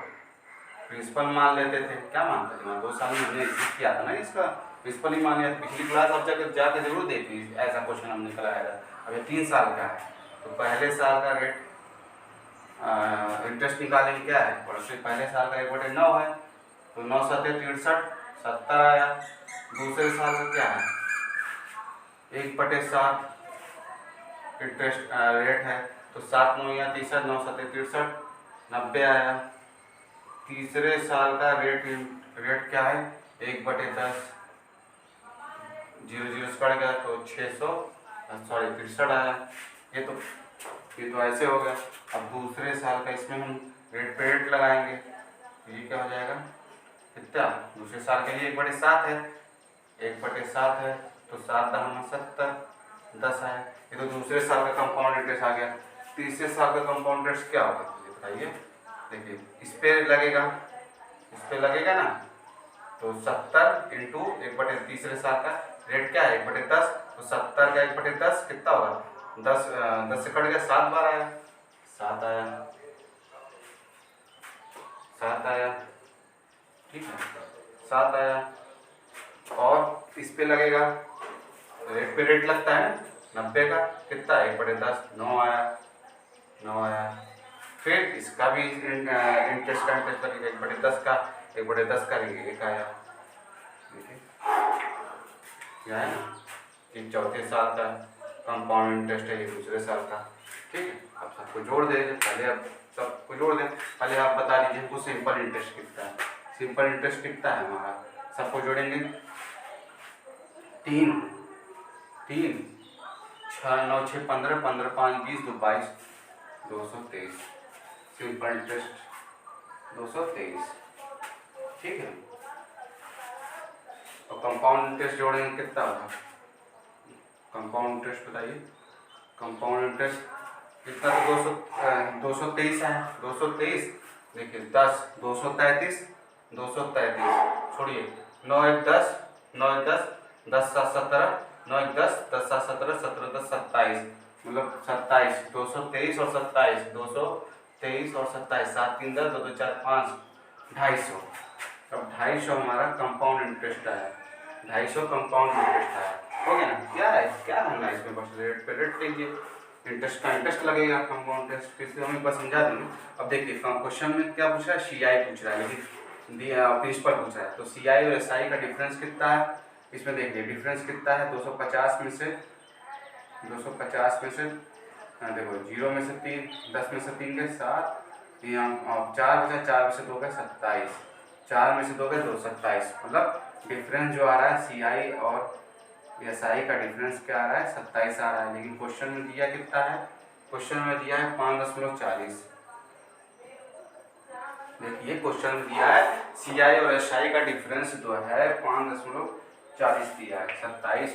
प्रिंसिपल मान लेते थे। क्या मानते थे, 2 साल में हमने किया था ना, इसका प्रिंसिपल ही मान लिया था। पिछली क्लास अब जाके जरूर देखिए, ऐसा क्वेश्चन हमने कराया था। अब ये 3 साल का है, तो पहले साल का रेट इंटरेस्ट निकालेंगे, क्या है, पहले साल का 1/9 है, तो 9 7 63 70 आया। दूसरे साल का क्या है, 1/7 इंटरेस्ट रेट है, तो 7 9 या 63, 9 7 63, 90 आया। तीसरे साल का रेट क्या है? 1/10, 0 0 से कट गया तो 63 आया। ये तो ऐसे हो गया। अब दूसरे साल का इसमें हम रेट पे रेट लगाएंगे, ये क्या हो जाएगा? कितना? दूसरे साल के लिए 1/7 है, 1/7 है तो 7 10 70, 10 है। ये तो दूसरे साल का कंपाउंड इंटरेस्ट आ गया। तीसरे साल का कंपाउंड इंटरेस्ट क्या होगा बताइए? देखिए इस पे लगेगा ना, तो 70 इंटू 1/, तीसरे साल का रेट क्या है? 1/10, तो 70 का 1/10 कितना होगा? 10 से कट गया, 7 बार आया, 7 आया, ठीक है, 7 आया। और इस पे लगेगा, रेट पे रेट लगता है ना 90 का, कितना? 1/10, 9 आया। फिर इसका भी इंटरेस्ट लगेगा, 1/10 का, 1/10 का 1 आया। देखिए क्या है ना कि चौथे साल का कंपाउंड इंटरेस्ट है, ये दूसरे साल का। ठीक है, अब सबको जोड़ दें। पहले आप बता दीजिए हमको सिंपल इंटरेस्ट कितना है। सिंपल इंटरेस्ट कितना है हमारा? सबको जोड़ेंगे। 3 6 9 6 15, 15 5 20, 2 22, 223। सिंपल इंटरेस्ट 223, ठीक है। और कंपाउंड इंटरेस्ट जोड़ेंगे कितना होगा? कंपाउंड इंटरेस्ट बताइए। कंपाउंड इंटरेस्ट कितना? तो 223 है। 223 देखिए 10 233, छोड़िए 9 1 10, 9 1 10, 10 7 17, 9 1 10, 10 7 17, 17 10 27, मतलब 27, 223 और 27, 223 और 27, 7 3 10, 2 2 4 5, 250। अब 250 हमारा कंपाउंड इंटरेस्ट आया। 250 कंपाउंड इंटरेस्ट आया, हो गया ना? क्या करना है इसमें? बस रेट पे रेट लीजिए, इंटरेस्ट का इंटरेस्ट लगेगा, कंपाउंड इंटरेस्ट। फिर से हम एक बार समझा देंगे। अब देखिए क्वेश्चन में क्या पूछ रहा है? CI पूछ रहा है, लेकिन प्रिंसिपल पूछ रहा है। तो CI और SI का डिफरेंस कितना है? इसमें देखिए डिफरेंस कितना है? 250 में से देखो 0 में से 3, 10 में से 3 गए 7, 4 बचा, 4 में से 2 गए 27, 4 में से 2 गए 2, 27। मतलब डिफरेंस जो आ रहा है CI और SI का डिफरेंस क्या आ रहा है? 27 आ रहा है। लेकिन क्वेश्चन में दिया कितना है? क्वेश्चन में दिया है 5.40। देखिए क्वेश्चन में दिया है CI और SI का डिफरेंस जो है 5.40 दिया है। 27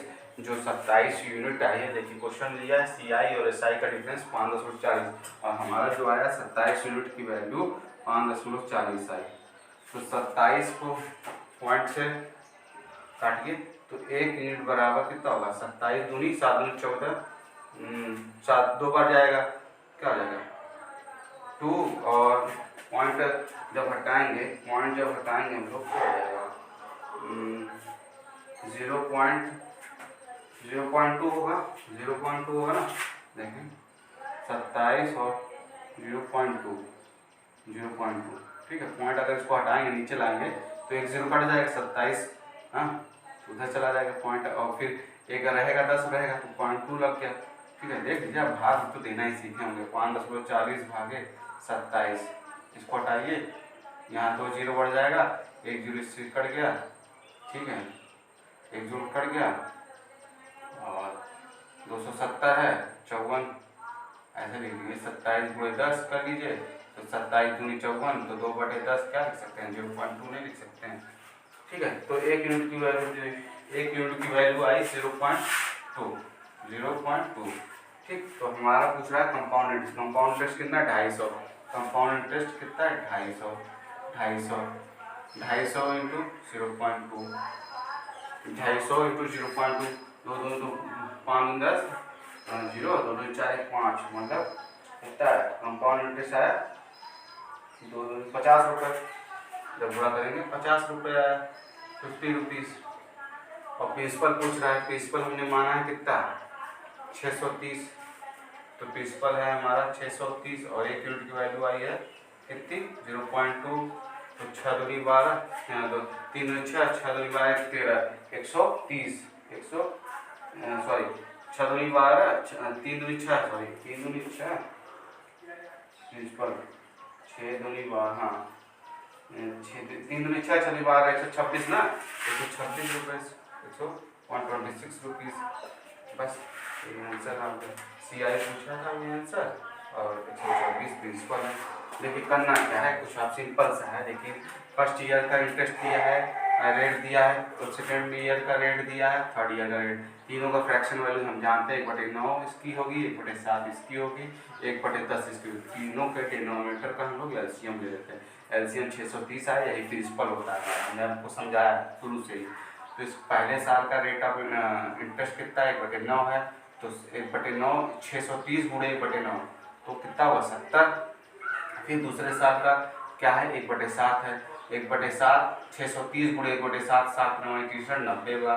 यूनिट आई है। देखिए क्वेश्चन दिया है CI और SI का डिफरेंस 5.40 और हमारा जो आया 27 यूनिट की वैल्यू 5.40 आई। तो 27 को पॉइंट से काटिए तो 1 यूनिट बराबर कितना होगा? 27 दूनी 7 दूनी 14, 7 2 बार जाएगा, क्या हो जाएगा? 2 और पॉइंट जब हटाएंगे हम लोग क्या हो जाएगा? 0.2 होगा, 0.2 होगा ना। देखें 27 और 0.2, ठीक है। पॉइंट अगर इसको हटाएंगे नीचे लाएंगे तो 1 0 कट जाएगा, 27 हाँ उधर चला जाएगा पॉइंट, और फिर एक रहेगा 10 रहेगा तो 0.2 लग गया। ठीक है, देख लीजिए भाग तो देना ही सीखे होंगे। 5.40 भागे 27, इसको हटाइए, यहाँ 2 0 बढ़ जाएगा, 1 0 इससे कट गया, ठीक है, 1 0 कट गया और 270 है 54, ऐसे लिख लीजिए। 27 × 10 कर लीजिए तो 27 दूनी 54, तो 2/10 क्या लिख सकते हैं? 0.2 नहीं लिख सकते हैं। ठीक है, तो 1 यूनिट की वैल्यू आई 0.2। ठीक, तो हमारा पूछ रहा है कंपाउंड इंटरेस्ट कितना? 250। कंपाउंड इंटरेस्ट कितना है? 250 इंटू 0.2, 250 इंटू 0.2, 2 2 2 5 10 0, 2 2 4 1 5, मतलब कितना है कंपाउंड इंटरेस्ट आया? 2 2 50 रुपये। जब बुरा करेंगे 50 रुपये आया, 50 रुपीज़। और प्रिंसिपल पूछ रहा है, प्रिंसिपल हमने माना है कितना? 630। तो प्रिंसिपल है हमारा 630 और 1 यूनिट की वैल्यू आई है कितनी? 0.2। तो 6 दूनी 12, 3 दूनी 6, 6 दूनी 12 13, 130, 6 दूनी 12, 3 दूनी 6, 3 दूनी 6, प्रिंसिपल 6×2 हाँ 3×3 6 6 12 126 ना 126 रुपये 126 रुपीज़ बस ये आंसर आपका CI पूछा था ये आंसर और 126 प्रिंसिपल है। देखिए करना क्या है कुछ आप सिंपल सा है। देखिए फर्स्ट ईयर का इंटरेस्ट दिया है रेट दिया है तो सेकेंड ईयर का रेट दिया है थर्ड ईयर का रेट तीनों का फ्रैक्शन वैल्यू हम जानते हैं 1/9 इसकी होगी 1/7 इसकी होगी 1/10 इसकी होगी। तीनों के डिनोमिनेटर का हम लोग एलसीएम ले लेते हैं। एलसीएम 630 है यही प्रिंसिपल होता है हमने आपको समझाया शुरू से ही। तो इस पहले साल का रेट ऑफ इंटरेस्ट कितना है 1/9 है तो 1/9 630 गुणे 1/9 तो कितना हुआ 70। फिर दूसरे साल का क्या है 1/7 है 1/7 630 गुणे 1/7 7 9 90 हुआ।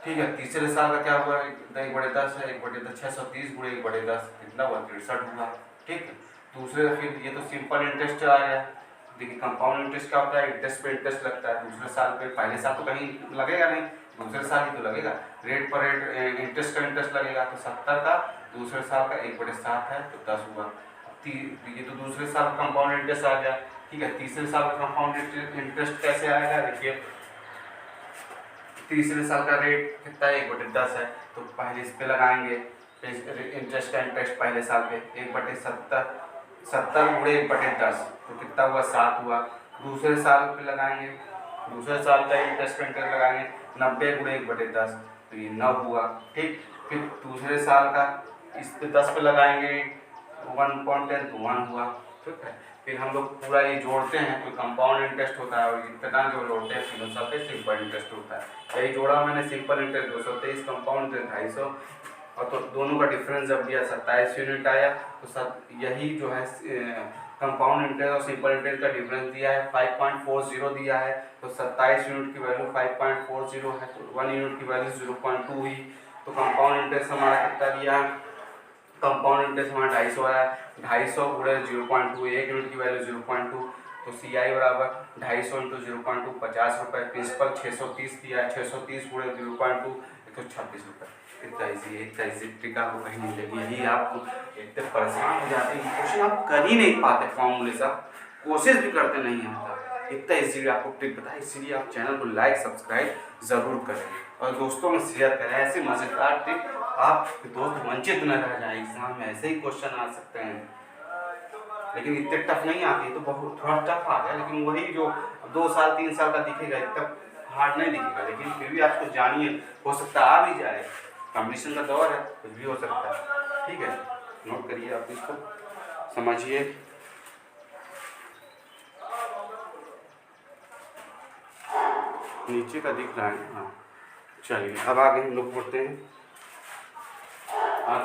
ठीक है तीसरे साल का क्या हुआ 1/10 है 1/10 630 गुणे 1/10 कितना हुआ 63 हुआ। ठीक है दूसरे फिर ये तो सिंपल इंटरेस्ट आ गया। देखिए कंपाउंड इंटरेस्ट क्या होता है इंटरेस्ट पे इंटरेस्ट लगता है दूसरे साल पे पहले साल तो कहीं लगेगा नहीं दूसरे साल ही तो लगेगा रेट पर रेट इंटरेस्ट का इंटरेस्ट लगेगा तो 70 का दूसरे साल का 1/7 है तो 10 हुआ। ये तो दूसरे साल कंपाउंड इंटरेस्ट आ गया। ठीक है तीसरे साल का कंपाउंड इंटरेस्ट कैसे आएगा देखिए तीसरे साल का रेट कितना है 1/10 है तो पहले इस पे लगाएंगे इंटरेस्ट का इंटरेस्ट पहले साल पे 1/70 70 गुणे 1/10 तो कितना हुआ 7 हुआ। दूसरे साल पे लगाएंगे दूसरे साल का इंटरेस्ट लगाएंगे 90 गुणे 1/10 तो ये 9 हुआ। ठीक फिर दूसरे साल का इस पे 10 पे लगाएंगे 1.10 तो 1 हुआ। ठीक है फिर हम लोग पूरा ये जोड़ते हैं तो कंपाउंड इंटरेस्ट होता है और इतना जो जोड़ते हैं तीनों साल पे सिंपल इंटरेस्ट होता है। यही जोड़ा मैंने सिंपल इंटरेस्ट 223 कंपाउंड 250 और तो दोनों का डिफरेंस जब दिया 27 यूनिट आया तो सब यही जो है कंपाउंड इंटरेस्ट और सिंपल इंटरेस्ट का डिफरेंस दिया है 5.40 दिया है तो 27 यूनिट की वैल्यू 5.40 है तो 1 यूनिट की वैल्यू 0.2 हुई। तो कंपाउंड इंटरेस्ट हमारा कितना दिया कंपाउंड इंटरेस्ट हमारा 250 आया 250 गुणे 0.2 1 यूनिट की वैल्यू 0.2 तो CI बराबर 250 × 0.2 50 रुपये प्रिंसिपल 630 दिया है 630 गुणे 0.2 126 रुपये। इतना इजी ट्रिक आपको कहीं नहीं मिलेगी। यही आपको इतने परेशान हो जाते हैं क्वेश्चन आप कर ही नहीं पाते फॉर्मूले से आप कोशिश भी करते नहीं हैं इतना इजीली आपको ट्रिक पता है इसलिए आप चैनल को लाइक सब्सक्राइब ज़रूर करें और दोस्तों में शेयर करें। ऐसे मज़ेदार ट्रिक आपके दोस्त वंचित न रह जाए एग्जाम में ऐसे ही क्वेश्चन आ सकते हैं लेकिन इतने टफ नहीं आते तो बहुत थोड़ा टफ आ गया लेकिन वही जो 2 साल 3 साल का दिखेगा इतना हार्ड नहीं दिखेगा लेकिन फिर भी आपको जानिए हो सकता आ भी जाए कॉम्पिटिशन का दौर है कुछ भी हो सकता है। ठीक है नोट करिए आप इसको समझिए। नीचे का दिख रहा है हाँ चलिए अब आगे हम लोग पढ़ते हैं। आज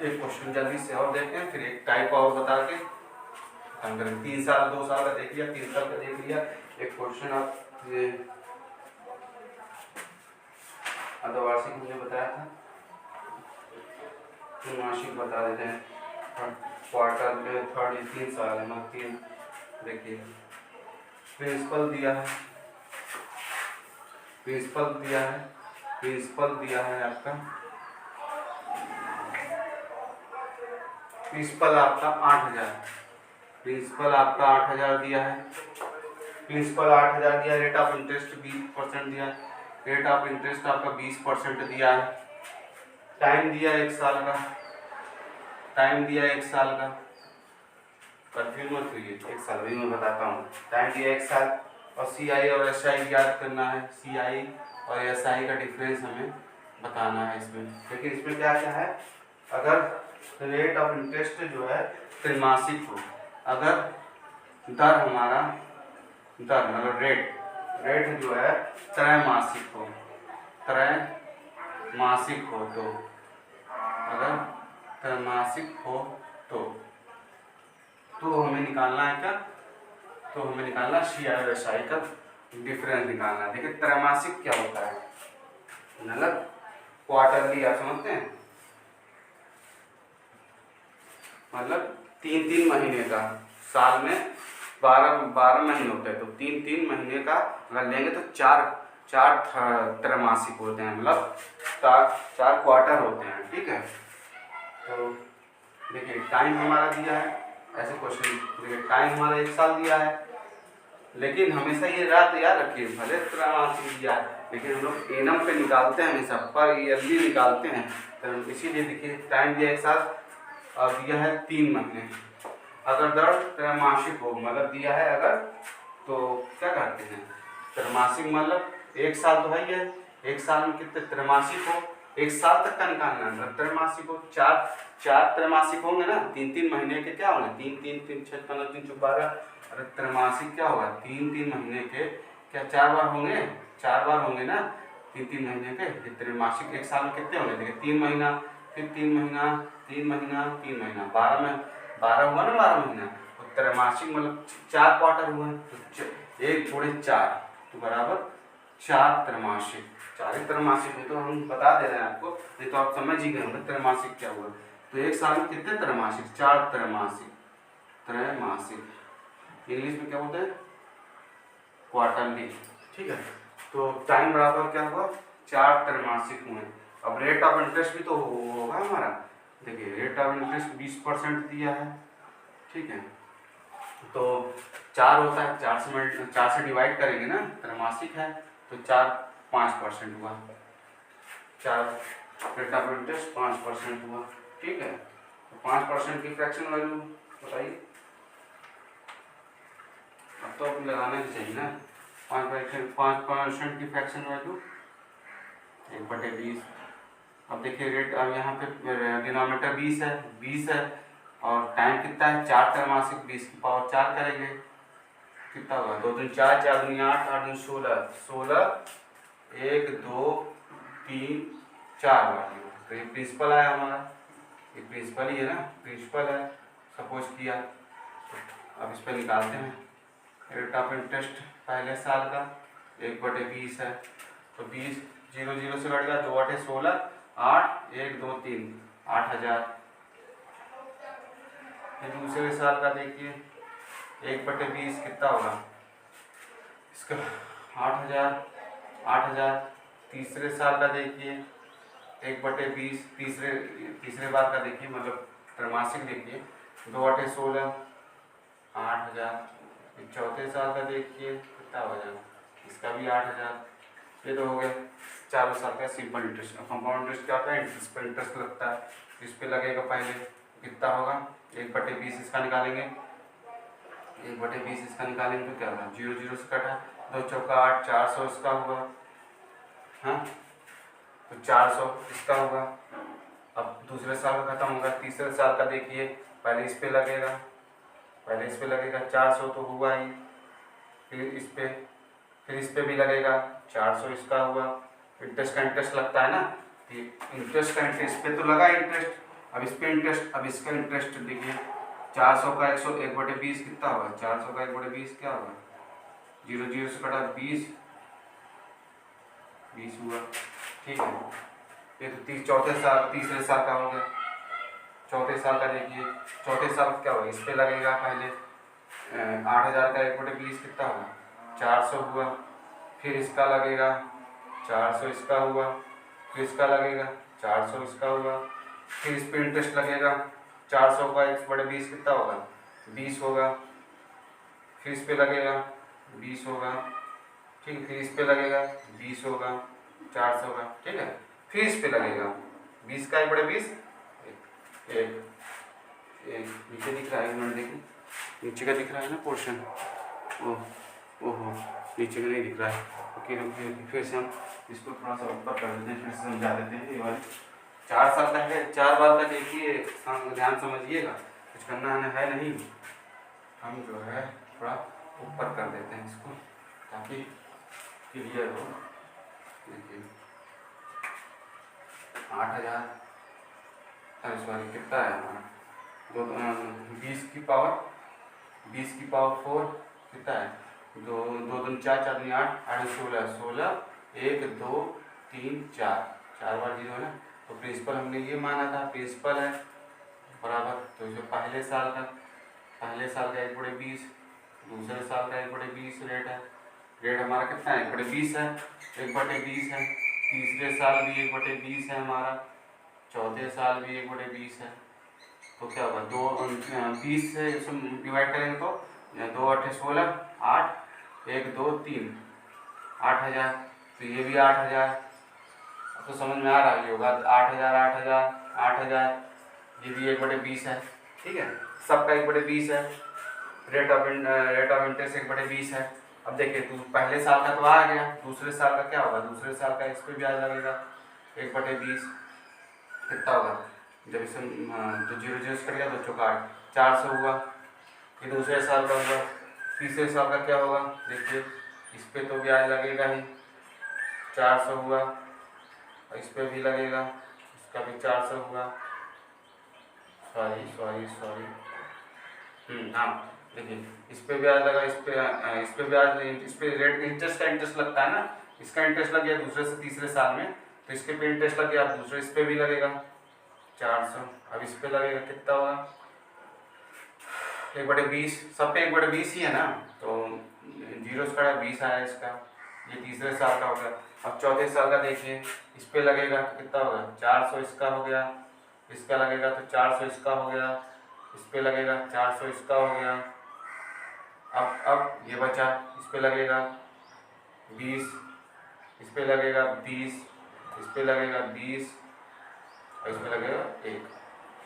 एक क्वेश्चन जल्दी से और देखते हैं फिर एक टाइप और बता के हम करेंगे। 3 साल 2 साल का देख लिया 3 साल का देख लिया एक क्वेश्चन आप अर्धवार्षिक मुझे बताया था त्रैमासिक बता देते हैं क्वार्टर में थर्ड 3 साल है 3 देखिए प्रिंसिपल दिया है आपका प्रिंसिपल आपका 8000 प्रिंसिपल आपका 8000 दिया है प्रिंसिपल 8000 दिया रेट ऑफ इंटरेस्ट 20% दिया रेट ऑफ इंटरेस्ट आपका 20% दिया है टाइम दिया 1 साल का कंफ्यूज मत होइए 1 साल भी मैं बताता हूँ टाइम दिया 1 साल और CI और SI याद करना है CI और SI का डिफरेंस हमें बताना है इसमें लेकिन इसमें क्या क्या है अगर रेट ऑफ इंटरेस्ट जो है त्रैमासिक हो अगर दर हमारा दर मतलब रेट जो है त्रैमासिक हो तो अगर त्रैमासिक हो तो हमें निकालना है क्या तो हमें निकालना CI और SI का डिफरेंस निकालना है। देखिए त्रैमासिक क्या होता है मतलब क्वार्टरली आप समझते हैं मतलब 3 महीने का साल में 12 महीने होते हैं तो 3 महीने का अगर लेंगे तो 4 त्रैमासिक होते हैं, मतलब 4 क्वार्टर होते हैं, ठीक है। तो देखिए टाइम हमारा दिया है, ऐसे क्वेश्चन देखिए टाइम हमारा 1 साल दिया है, लेकिन हमेशा ये रात याद रखिए, भले त्रैमासिक दिया है लेकिन हम लोग एनम पे निकालते हैं, हमेशा पर ईयरली निकालते हैं। तो इसीलिए देखिए टाइम दिया 1 साल और दिया है 3 महीने। अगर दर त्रैमासिक हो, मतलब दिया है अगर, तो क्या करते हैं त्रैमासिक, मतलब 1 साल तो है ही है, 1 साल में कितने त्रैमासिक हो, 1 साल तक का निकालना है। त्रैमासिक हो, 4 त्रैमासिक होंगे ना, 3-3 महीने के क्या होंगे, 3-3 6 15 3 12। अरे त्रैमासिक क्या होगा, 3-3 महीने के क्या 4 बार होंगे, 4 बार होंगे ना 3-3 महीने के। त्रैमासिक 1 साल में कितने होंगे, देखिए 3 महीना, फिर 3 महीना, 3 महीना, 3 महीना, 12 में 12 हुआ ना, 12 महीना। तो त्रैमासिक मतलब 4 क्वार्टर हुए, तो 1 जोड़े 4 तो बराबर 4 त्रैमासिक। 4 ही त्रैमासिक है, तो हम बता दे रहे हैं आपको, नहीं तो आप समझ ही गए होंगे त्रैमासिक क्या हुआ। तो 1 साल में कितने त्रैमासिक, 4 त्रैमासिक। त्रैमासिक इंग्लिश में क्या बोलते हैं, क्वार्टरली, ठीक है। तो टाइम बराबर क्या हुआ, 4 त्रैमासिक हुए। अब रेट ऑफ इंटरेस्ट भी तो होगा हमारा, देखिए रेट ऑफ इंटरेस्ट 20% दिया है, ठीक है। तो 4 होता है, 4 से डिवाइड करेंगे ना, त्रैमासिक है तो 4 5% हुआ, 4 रेट ऑफ इंटरेस्ट 5% हुआ, ठीक है। तो 5% की फ्रैक्शन वैल्यू बताइए, अब तो आप लगाना ही चाहिए ना। 5% की फ्रैक्शन वैल्यू 1/20। अब देखिए रेट, अब यहाँ पे डिनोमिनेटर 20 है, 20 है और टाइम कितना है, 4 त्रैमासिक, 20 की पावर 4 करेंगे, कितना होगा, 2 दूनी 4, 4 दूनी 8, 8 दूनी 16, 16 1 2 3 4 वैल्यू। तो ये प्रिंसिपल आया हमारा, ये प्रिंसिपल ही है ना, प्रिंसिपल है सपोज किया। अब इस पर निकालते हैं रेट ऑफ इंटरेस्ट पहले साल का 1/20 है, तो 20 0 0 से कट गया, 2 8 16, 8 1 2 3 8000। फिर दूसरे साल का देखिए 1/20 कितना होगा इसका, 8000 8000। तीसरे साल का देखिए 1/20, तीसरे बार का देखिए, मतलब त्रैमासिक देखिए 2 8 16 8000। चौथे साल का देखिए कितना हो जाएगा, इसका भी 8000। ये तो हो गया चारों साल का सिंपल इंटरेस्ट। कंपाउंड इंटरेस्ट क्या होता है, इंटरेस्ट पर इंटरेस्ट लगता है, इस पे लगेगा पहले, कितना होगा 1/20 इसका निकालेंगे, 1/20 इसका निकालेंगे तो क्या होगा, 0 0 से कटा, 2 चौका 8, 400 इसका हुआ, हाँ तो 400 इसका हुआ। अब दूसरे साल का खत्म होगा, तीसरे साल का देखिए पहले इस पे लगेगा, पहले इस पे लगेगा 400 तो हुआ ही, फिर इस पे भी लगेगा 400 इसका हुआ। इंटरेस्ट का इंटरेस्ट लगता है ना, इंटरेस्ट का इंटरेस्ट पे तो लगा इंटरेस्ट, अब इस पे इंटरेस्ट, अब इसका इंटरेस्ट देखिए 400 का 1/20 कितना होगा, 400 का 1/20 क्या होगा, 0 0 से कटा 20 हुआ, ठीक है। ये तो तीसरे साल का हो गया। चौथे साल का देखिए, चौथे साल क्या होगा, इस पे लगेगा पहले 8000 का 1/20 कितना होगा, 400 हुआ, फिर इसका लगेगा 400 इसका हुआ, फिर इसका लगेगा 400 इसका हुआ, फिर इस पे इंटरेस्ट लगेगा 400 का 1/20 कितना होगा, 20 होगा, फिर इस पे लगेगा 20 होगा, ठीक है, फिर इस पे लगेगा 20 होगा 400 का, ठीक है, फिर इस पे लगेगा 20 का 1/20, एक नीचे दिख रहा है, मिनट देखिए नीचे का दिख रहा है ना पोर्शन, ओहो नीचे का नहीं दिख रहा है, ओके फिर से हम इसको थोड़ा सा ऊपर कर देते हैं, फिर से समझा देते हैं। ये वाले 4 साल का है, 4 बार का देखिए, ध्यान समझिएगा, कुछ करना है नहीं, हम जो है थोड़ा ऊपर कर देते हैं इसको ताकि क्लियर हो। देखिए 8000, अरे सॉरी कितना है हमारा, 20 की पावर 4 कितना है, 2 2 4 4 8 8 16 16 1 2 3 4 बार 0 है ना। तो प्रिंसिपल हमने ये माना था, प्रिंसिपल है बराबर, तो जो पहले साल का 1/20, दूसरे साल का 1/20 रेट है, रेट हमारा कितना है, 1/20 है, 1/20 है। तीसरे साल भी 1/20 है हमारा, चौथे साल भी 1/20 है। तो क्या होगा, 20 से डिवाइड करेंगे तो 2 8 16, 8, 1 2 3, 8,000। तो ये भी 8,000। अब तो समझ में आ रहा होगा, 8,000 8,000 8,000, ये भी 1/20 है। ठीक है, सबका 1/20 है। रेट ऑफ इंटरेस्ट 1/20 है। अब देखिए, तू पहले साल का तो आ गया, दूसरे साल का क्या होगा, दूसरे साल का इस पर ब्याज लगेगा 1/20। कितना होगा, जब इसे तो 0 0 करेगा तो चौका 400 हुआ। ये दूसरे साल का होगा। तीसरे साल का क्या होगा, देखिए इस पर तो ब्याज लगेगा ही, 400 हुआ, और इस पर भी लगेगा, इसका भी 400 हुआ। सॉरी हाँ, देखिए इस पे ब्याज लगा, इस पे ब्याज, इस पे रेट इंटरेस्ट का इंटरेस्ट लगता है ना, इसका इंटरेस्ट लग गया दूसरे से तीसरे साल में, तो इसके पे इंटरेस्ट लग गया, अब दूसरे इस पे भी लगेगा 400। अब इस पे लगेगा, कितना होगा, 1/20। सब पे 1/20 ही है ना, तो 0 से कटा 20 आया इसका। ये तीसरे साल का हो गया। अब चौथे साल का देखिए, इस पे लगेगा तो कितना होगा, 400 इसका हो गया, इसका लगेगा तो 400 इसका हो गया, इस पे लगेगा 400 इसका हो गया। अब ये बचा, इस पे लगेगा 20, इस पे लगेगा 20, इस पे लगेगा 20, और इस पे लगेगा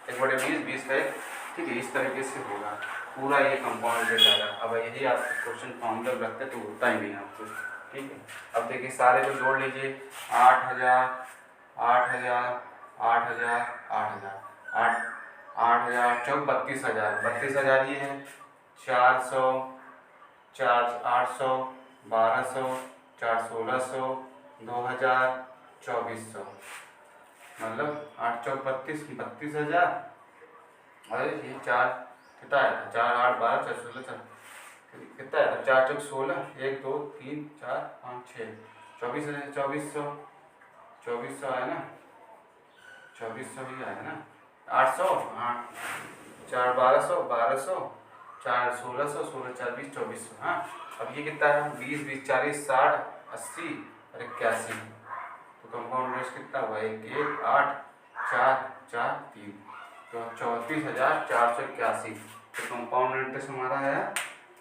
1/20, 20 का 1। ठीक है, इस तरीके से होगा पूरा ये कंपाउंड रेट आएगा। अब यही आप क्वेश्चन फॉर्मूला रखते तो होता ही नहीं आपको। ठीक है, अब देखिए सारे को जोड़ लीजिए, 8,000 8,000 8,000 8,000 8,000 चौक 32,000, 32,000 ये है, 400 4 800 1200 4 1600 2,000 2400, मतलब 8 चौक 32, 32,000। अरे ये 4 कितना आया था, 4 8 12 4 16 कितना आया था, 4 चौक 16, 1 2 3 4 5 6 24,000, 2400 2400 आया ना, 2400 ही आया ना, 800 8 4 1200 1200 4 1600 16 4 20 2400। हाँ, अब ये कितना है, 20 20 40 60 80 और 81। तो कंपाउंड इंटरेस्ट कितना हुआ, 1 1 8 4 4 3, तो 34,481। तो कंपाउंड इंटरेस्ट हमारा है,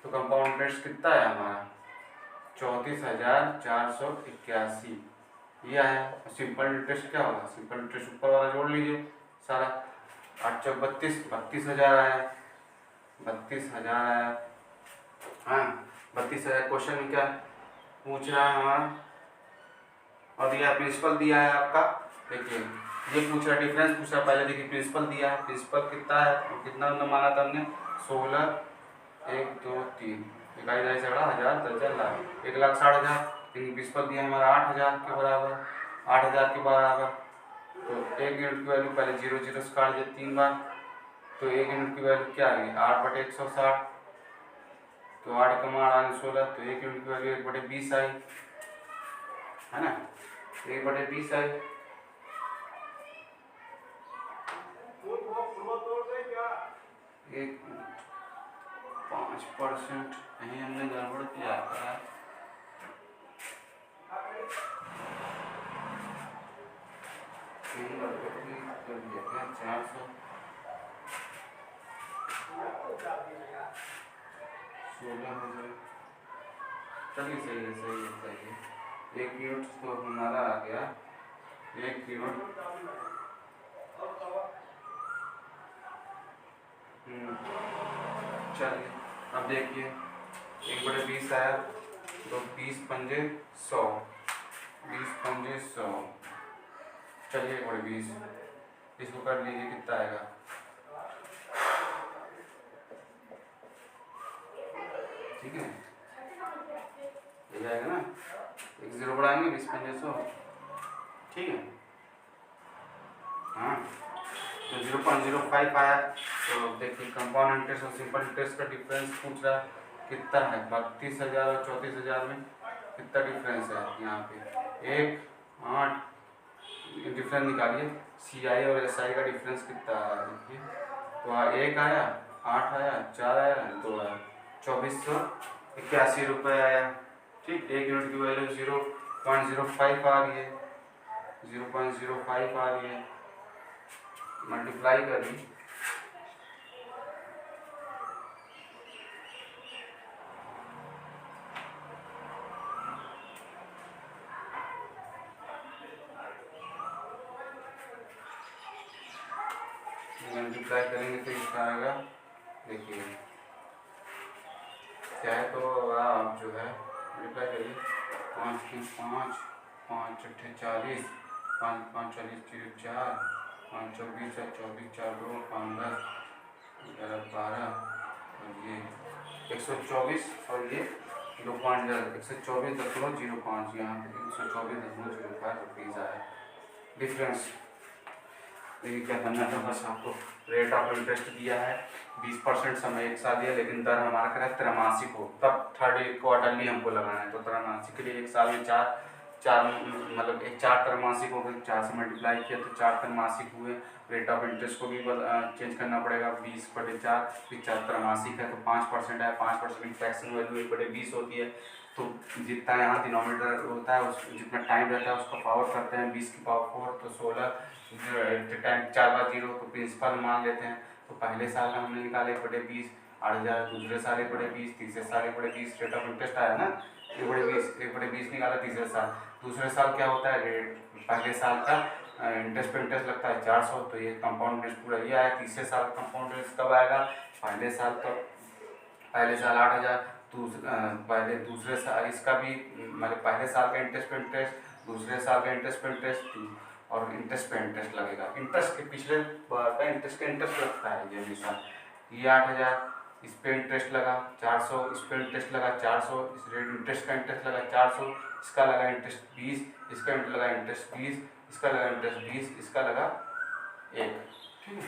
तो कंपाउंड इंटरेस्ट कितना है हमारा, 34,481 ये आया। सिंपल इंटरेस्ट क्या होगा, सिंपल इंटरेस्ट ऊपर वाला जोड़ लीजिए सारा, 8 चौक 32, 32,000 आया, 32,000 आया। हाँ, 32,000। क्वेश्चन में क्या पूछ रहा है हमारा, और दिया प्रिंसिपल दिया है आपका, देखिए ये पूछ रहा है, डिफरेंस पूछ रहा है। पहले देखिए प्रिंसिपल दिया है, प्रिंसिपल कितना है और कितना माना था हमने, 16 1 2 3 इकाई ढाई सैकड़ा 1000 10,000 लाख, 1,60,000। लेकिन प्रिंसिपल दिया हमारा 8,000 के बराबर, 8,000 के बराबर। तो 1 यूनिट की वैल्यू पहले 0 0 से काट दिया 3 बार, तो 1 यूनिट की वैल्यू क्या आ गई, 8/160। तो 8 का मान आने 16, तो 1 यूनिट की वैल्यू 1/20 आई, है ना, 1/20 आई। एक 5% नहीं, हमने गड़बड़ किया था। कर दिया क्या, 400 16,000। चलिए सही है। 1 यूनिट तो हमारा आ गया, 1 यूनिट चलिए अब देखिए, 1/20 आया, तो 20 पंजे 100, 20 पंजे 100। चलिए 1/20 इसको कर लीजिए, कितना आएगा, ठीक है ये जाएगा ना, 1 0 बढ़ाएंगे, 20 पंजे 100, ठीक है। हाँ, तो 0.05 आया। तो देखिए कंपाउंड इंटरेस्ट और सिंपल इंटरेस्ट का डिफरेंस पूछ रहा है, कितना है, 32,000 और 34,000 में कितना डिफरेंस है, यहाँ पे 1 8 डिफरेंस निकालिए, CI और SI का डिफरेंस कितना आया देखिए, तो 1 आया, 8 आया, 4 आया, 2 आया, 2,481 रुपये आया। ठीक, एक यूनिट की वैल्यू 0.05 आ रही है, 0.05 आ रही है, मल्टीप्लाई करिए, मल्टीप्लाई करेंगे तो इसका आएगा, देखिए क्या है, तो आप जो है मल्टीप्लाई करिए, 5 की 5, 5 अट्ठे 40, 5 5 40 0 4, 5 24 24 4 2 5 10 11 12 और ये 124 और ये 124.05 यहाँ पे 124.05 रुपीज़ आया डिफरेंस। देखिए क्या करना था, बस आपको रेट ऑफ इंटरेस्ट दिया है 20% समय एक साल दिया, लेकिन दर हमारा क्या है त्रैमासिक हो, तब थर्ड क्वार्टरली हमको लगाना है, तो त्रैमासिक के लिए एक साल में चार चार मतलब एक 4 त्रैमासिक हो गए, 4 से मल्टीप्लाई किया तो 4 त्रैमासिक हुए। रेट ऑफ इंटरेस्ट को भी चेंज करना पड़ेगा, 20/4 फिर 4 त्रैमासिक है तो 5% है, 5% की फ्रैक्शन वैल्यू 1/20 होती है, तो जितना यहाँ डिनोमिनेटर होता है उस जितना टाइम रहता है उसका पावर करते हैं 20 की पावर 4, तो 16 टाइम 4 बार 0 तो प्रिंसिपल मान लेते हैं, तो पहले साल में हमने निकाले 1/20 8,000, दूसरे साल 1/20, तीसरे साल 1/20, रेट ऑफ इंटरेस्ट आया ना 1/20 निकाला तीसरे साल। दूसरे साल क्या होता है, रेट पहले साल का इंटरेस्ट पे इंटरेस्ट लगता है 400, तो ये कंपाउंड इंटरेस्ट पूरा ये आया। तीसरे साल कंपाउंड इंटरेस्ट कब आएगा, पहले साल 8,000, पहले दूसरे साल इसका भी मतलब पहले साल का इंटरेस्ट पे इंटरेस्ट, दूसरे साल का इंटरेस्ट पे इंटरेस्ट और इंटरेस्ट पे इंटरेस्ट लगेगा। इंटरेस्ट के पिछले बार का इंटरेस्ट का इंटरेस्ट लगता है ये हमेशा, ये 8,000 इस पे इंटरेस्ट लगा 400, इस पे इंटरेस्ट लगा 400, इस रेट इंटरेस्ट का इंटरेस्ट लगा 400, इसका लगा इंटरेस्ट 20, इसका लगा इंटरेस्ट 20, इसका लगा इंटरेस्ट 20, इसका लगा 1। ठीक है,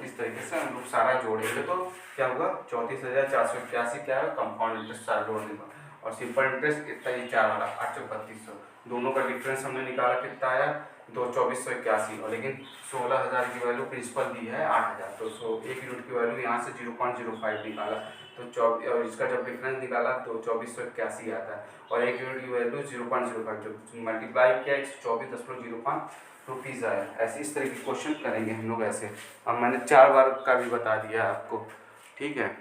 इस तरीके से हम लोग सारा जोड़ेंगे तो क्या होगा 34,481 क्या है कंपाउंड इंटरेस्ट सारा जोड़ने का, और सिंपल इंटरेस्ट इतना ही 4 वाला 8,3200, दोनों का डिफरेंस हमने निकाला कितना आया 2481, और लेकिन 16,000 की वैल्यू प्रिंसिपल दी है 8,000, तो एक यूनिट की वैल्यू यहाँ से 0.05 निकाला, तो और इसका जब डिफरेंस निकाला तो 2481 आता है, और एक यूनिट की वैल्यू 0.05 जो मल्टीप्लाई किया 124.05 रुपीज़ आया। ऐसे इस तरह के क्वेश्चन करेंगे हम लोग ऐसे, अब मैंने 4 बार का भी बता दिया आपको। ठीक है,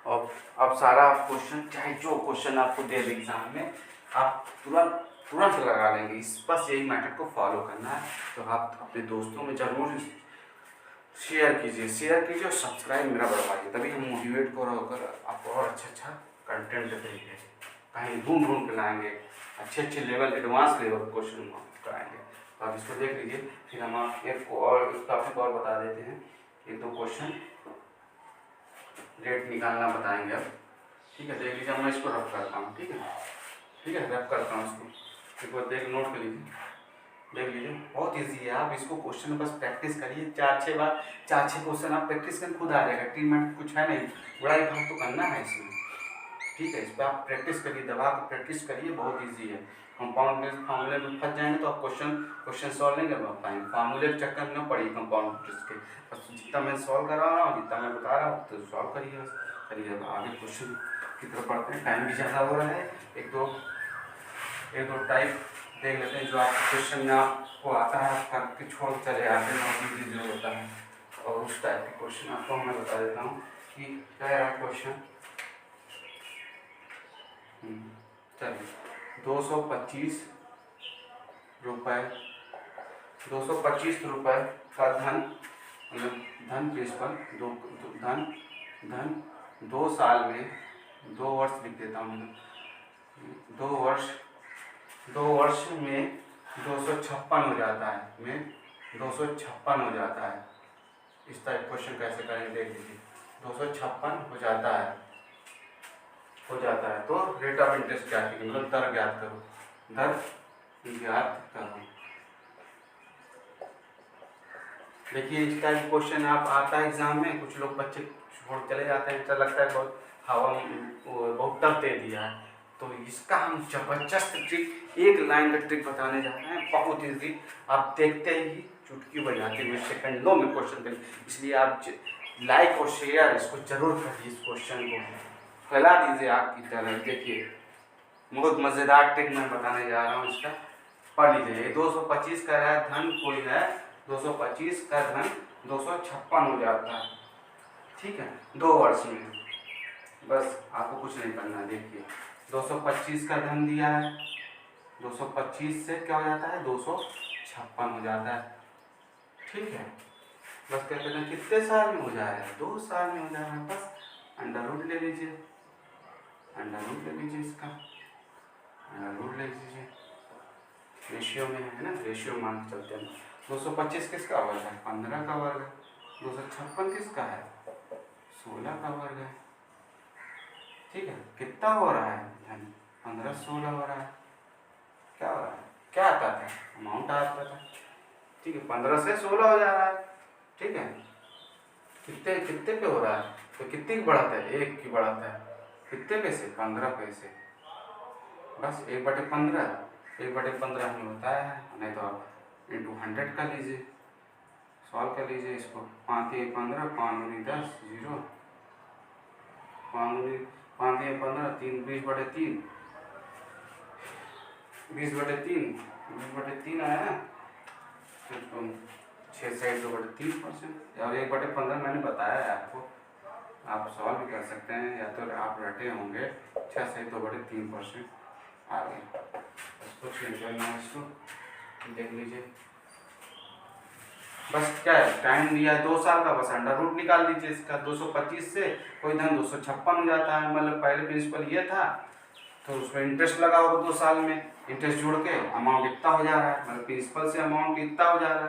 और अब सारा क्वेश्चन चाहे जो क्वेश्चन आपको दे दे एग्जाम में आप तुरंत लगा लेंगे, इस बस यही मेथड को फॉलो करना है। तो आप अपने दोस्तों में ज़रूर शेयर कीजिए और सब्सक्राइब मेरा बढ़वाइए, तभी हम मोटिवेट को होकर आपको और अच्छा कंटेंट देंगे, कहीं ढूंढ के लाएंगे, अच्छे लेवल एडवांस लेवल क्वेश्चन कराएंगे। तो आप इसको देख लीजिए, फिर हम एक और टॉपिक और बता देते हैं, 1-2 क्वेश्चन रेट निकालना बताएंगे अब। ठीक है, देख लीजिए, मैं इसको रफ करता हूँ। ठीक है, रफ करता हूँ इसको, एक बार देख नोट कर लीजिए, देख लीजिए, बहुत इजी है। आप इसको क्वेश्चन बस प्रैक्टिस करिए 4-6 बार, 4-6 क्वेश्चन आप प्रैक्टिस करें खुद आ जाएगा। 3 मिनट कुछ है नहीं, बड़ा ही भाग तो करना है इसमें। ठीक है, इस पर आप प्रैक्टिस करिए, दबा कर प्रैक्टिस करिए, बहुत ईजी है। कंपाउंड इंटरेस्ट फार्मूले में फंस जाएंगे तो आप क्वेश्चन सॉल्व नहीं कर पाएंगे, फार्मूले के चक्कर में न पड़िए कंपाउंड इंटरेस्ट के, बस जितना मैं सॉल्व कर रहा हूँ जितना मैं बता रहा हूँ तो सॉल्व करिए बस करिए। आगे क्वेश्चन की तरफ पढ़ते हैं, टाइम भी ज़्यादा हो रहा है। एक दो टाइप देख लेते हैं जो आप क्वेश्चन में आपको आता है, करके छोड़ चले आते हैं जो होता है, और उस टाइप के क्वेश्चन आपको मैं बता देता हूँ कि क्या है क्वेश्चन। चलिए, 225 रुपये का धन प्रिंसिपल धन 2 साल में 2 वर्ष लिख देता हूँ, 2 वर्ष में 256 हो जाता है, 256 हो जाता है। इस टाइप क्वेश्चन कैसे करेंगे देख लीजिए, 256 हो जाता है तो रेट ऑफ इंटरेस्ट क्या है, मतलब दर ज्ञात करो। देखिए, इस टाइप क्वेश्चन आप आता है एग्जाम में, कुछ लोग बच्चे छोड़ चले जाते हैं, ऐसा लगता है बहुत बहुत टफ दे दिया है, तो इसका हम जबरदस्त ट्रिक, एक लाइन का ट्रिक बताने जा रहे हैं, बहुत ईजी, आप देखते ही चुटकी बजाते हुए सेकंडों में क्वेश्चन करें। इसलिए आप लाइक और शेयर इसको जरूर करिए, इस क्वेश्चन को फैला दीजिए आपकी तरह। देखिए, बहुत मज़ेदार ट्रिक मैं बताने जा रहा हूँ इसका, पढ़ लीजिए। 225 का है धन कोई है, 225 का धन 256 हो जाता है, ठीक है, 2 वर्ष में। बस आपको कुछ नहीं करना है। देखिए 225 का धन दिया है, 225 से क्या हो जाता है 256 हो जाता है, ठीक है। बस क्या कहते हैं कितने साल में हो जा रहा है, 2 साल में हो जा रहा है। बस अंडर रूट ले लीजिए, अंडर रूट ले लीजिए, इसका अंडर रूट ले लीजिए। रेशियो में है ना, रेशियो मान के चलते हैं। 225 किसका वर्ग है, 15 का वर्ग है। 256 किसका है, 16 का वर्ग है, ठीक है। कितना हो रहा है धन, 15 16 हो रहा है। क्या हो रहा है, क्या आता था, अमाउंट आता था, ठीक है। 15 से 16 हो जा रहा है, ठीक है। कितने कितने पे हो रहा है, तो कितने की बढ़ाता है, 1 की बढ़ाता है। कितने पैसे, 15 पैसे। बस 1/15, 1/15 में होता है, नहीं तो आप इंटू 100 कर लीजिए, सॉल्व कर लीजिए इसको। 5 × 15, 5 × 10 0, 5 × 15 3 20/3, 20/3 आया ना, तो 6 से 2/3%। और 1/15 मैंने बताया है आपको, आप सॉल्व भी कर सकते हैं, या तो आप रटे होंगे। 6 से 2/3% आ गया। इसको चेंज करना है, इसको देख लीजिए। बस क्या है, टाइम दिया है 2 साल का, बस अंडर रूट निकाल लीजिए इसका। 225 से कोई धन 256 हो जाता है। मतलब पहले प्रिंसिपल ये था, तो उसमें इंटरेस्ट लगा होगा 2 साल में, इंटरेस्ट जोड़ के अमाउंट इतना हो जा रहा है। मतलब प्रिंसिपल से अमाउंट इतना हो जा रहा है,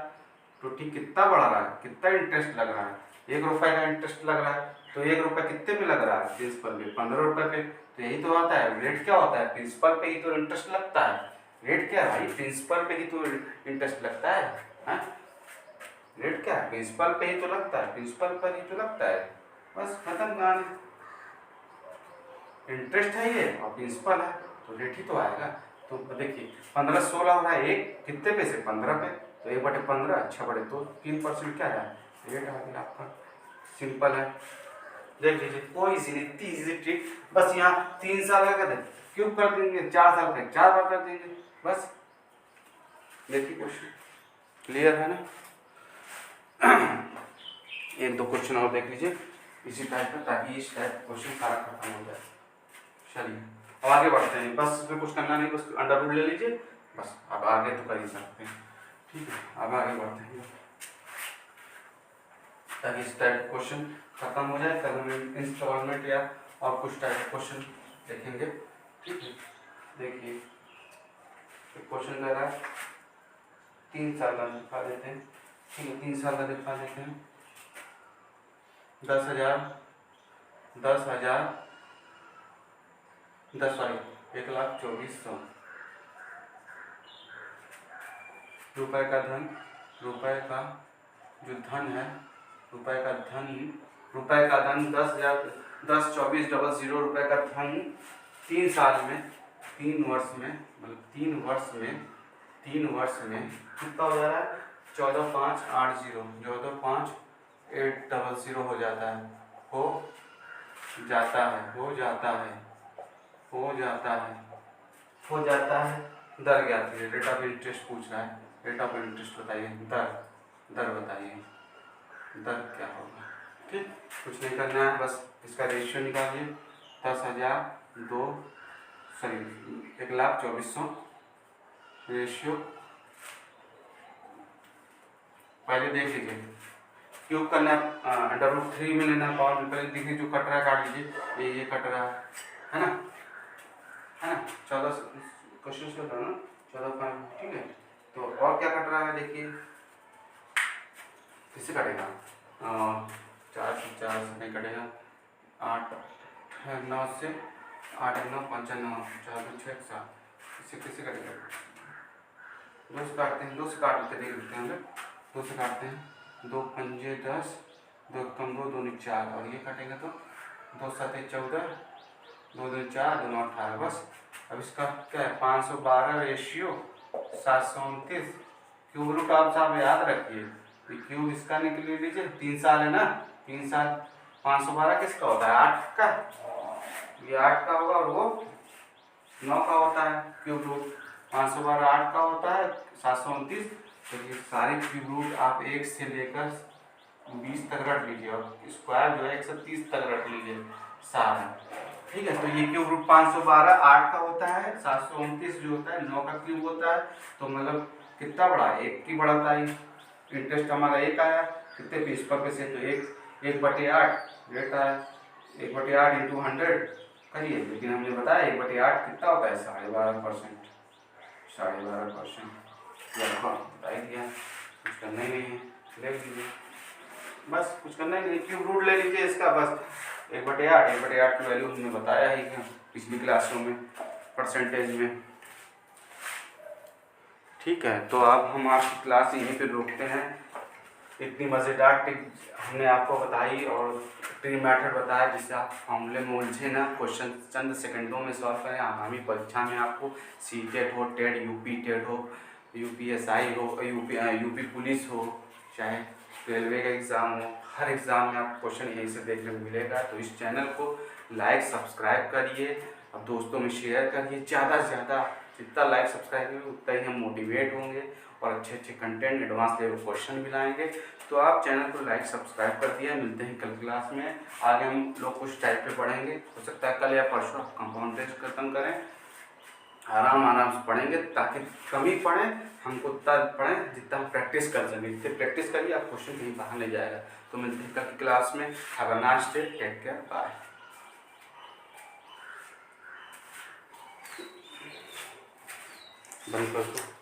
तो ठीक कितना बढ़ा रहा है, कितना इंटरेस्ट लग रहा है, 1 रुपये का इंटरेस्ट लग रहा है। तो 1 रुपये कितने पे लग रहा है, प्रिंसिपल पे 15 रुपये पे। तो यही तो आता है रेट, क्या होता है, प्रिंसिपल पे ही तो इंटरेस्ट लगता है। रेट क्या है भाई, प्रिंसिपल पे ही तो इंटरेस्ट लगता है। रेट क्या है, प्रिंसिपल पे ही तो लगता है, प्रिंसिपल पर ही तो लगता है। बस खत्म कहानी। इंटरेस्ट है ये और प्रिंसिपल है, तो रेट ही तो आएगा। तो देखिए 15 16 हो रहा है, एक कितने पे से 15 पे, तो 1/15 6/2 3% क्या है, रेट आ गया आपका। सिंपल है, देख लीजिए। कोई इजी ट्रिक। बस यहाँ 3 साल का कर दें, क्यूब कर देंगे, 4 साल का 4 बार कर देंगे, बस। देखिए क्वेश्चन क्लियर है ना। 1-2 क्वेश्चन और देख लीजिए इसी टाइप का, ताकि इस टाइप क्वेश्चन सारा खत्म हो जाए। चलिए अब आगे बढ़ते हैं। बस इसमें कुछ करना नहीं, बस अंडर रूट ले लीजिए, बस। अब आगे तो कर ही सकते हैं, ठीक है। अब आगे बढ़ते हैं ताकि इस टाइप क्वेश्चन खत्म हो जाए। कल हम इंस्टॉलमेंट या और कुछ टाइप क्वेश्चन देखेंगे, ठीक है। देखिए क्वेश्चन दे रहा है 3 साल का दिखा देते हैं, ठीक है। 3 साल का दिखा देते हैं। 10,000 1,24,100 रुपए का धन, रुपए का जो धन है, रुपए का धन 10,24,00 रुपए का धन 3 साल में, 3 वर्ष में, मतलब 3 वर्ष में कितना हो जा रहा है, 14,580, 14,580 हो जाता है, हो जाता है। दर क्या थी, रेट ऑफ इंटरेस्ट पूछ रहा है, रेट ऑफ इंटरेस्ट बताइए, दर बताइए, दर क्या होगा, ठीक। कुछ नहीं करना है, बस इसका रेशियो निकालिए। 1,24,00 रेशियो, पहले देख लीजिए। क्यूब करना अंडर रूट 3 में लेना, पावर में पहले देखिए जो कट रहा है काट लीजिए, ये कट रहा है ना, 14 क्वेश्चन कर रहा हूँ ना, 14 ठीक है। तो और क्या कट रहा है, देखिए किससे कटेगा, 4 से 4 से नहीं कटेगा, 8 9 से 8 9 95 4 6 7, इससे किससे कटेगा, 2 से काटते हैं, 2 से काट देते देख लेते हैं हम लोग, 2 से काटते हैं, 2 पंजे 10, 2 कम 2 2 4, और ये काटेगा तो 2 7 14, 2 2 4 2 9 18, बस। अब इसका क्या है, 512 रेशियो 729। क्यूब रूट आप साहब याद रखिए, क्यूब इसका निकल लीजिए, 3 साल है ना, 3 साल 512 किसका होता है, 8 का, ये 8 का होगा, और वो 9 का होता है क्यूब रूट, 512 8 का होता है 729। तो ये सारे क्यूब रूट आप 1 से लेकर 20 तक रख लीजिए और स्क्वायर जो है 130 तक रख लीजिए सारा। ठीक है, तो ये क्यूब रूट 512 8 का होता है, 729 जो होता है 9 का क्यूब होता है। तो मतलब कितना बड़ा, 1 की बढ़ता है। इंटरेस्ट हमारा 1 आया, कितने पीस पर पैसे, तो 1/8 रेट आया, 1/8 इंटू 100 करिए। लेकिन हमने बताया 1/8 कितना होता है, 12.5%, 12.5%। बताई दिया, कुछ करना ही नहीं है, ले लीजिए बस, कुछ करना ही नहीं, क्यूब रूट ले लीजिए इसका बस। 1/8 की वैल्यू हमने बताया ही क्या पिछली क्लासों में परसेंटेज में। ठीक है, तो अब हम आपकी क्लास यहीं पे रोकते हैं। इतनी मज़ेदार टिप हमने आपको बताई और ट्री मेथड बताया जिससे आप फॉर्मूले में उलझे ना, क्वेश्चन चंद सेकंडों में सॉल्व करें। आगामी परीक्षा में आपको सीटेट हो, टेट, यूपी टेट हो, यूपीएसआई हो, यूपी पुलिस हो, चाहे रेलवे का एग्ज़ाम हो, हर एग्ज़ाम में आपको क्वेश्चन यहीं से देखने को मिलेगा। तो इस चैनल को लाइक सब्सक्राइब करिए और दोस्तों में शेयर करिए। ज़्यादा से ज़्यादा जितना लाइक सब्सक्राइब करेंगे उतना ही हम मोटिवेट होंगे और अच्छे अच्छे कंटेंट, एडवांस लेवल क्वेश्चन भी लाएंगे। तो आप चैनल को लाइक सब्सक्राइब कर दिया। मिलते हैं कल क्लास में, आगे हम लोग कुछ टाइप पे पढ़ेंगे। हो सकता है कल या परसों आप कंपाउंड टेस्ट खत्म करें, आराम से पढ़ेंगे ताकि कम ही पढ़ें, हमको उतना पढ़ें जितना हम प्रैक्टिस कर सकें। जितने प्रैक्टिस करिए आप क्वेश्चन कहीं बाहर नहीं जाएगा। तो मिलते हैं कल की क्लास में। Have a nice day, take care, bye. बंद कर दो।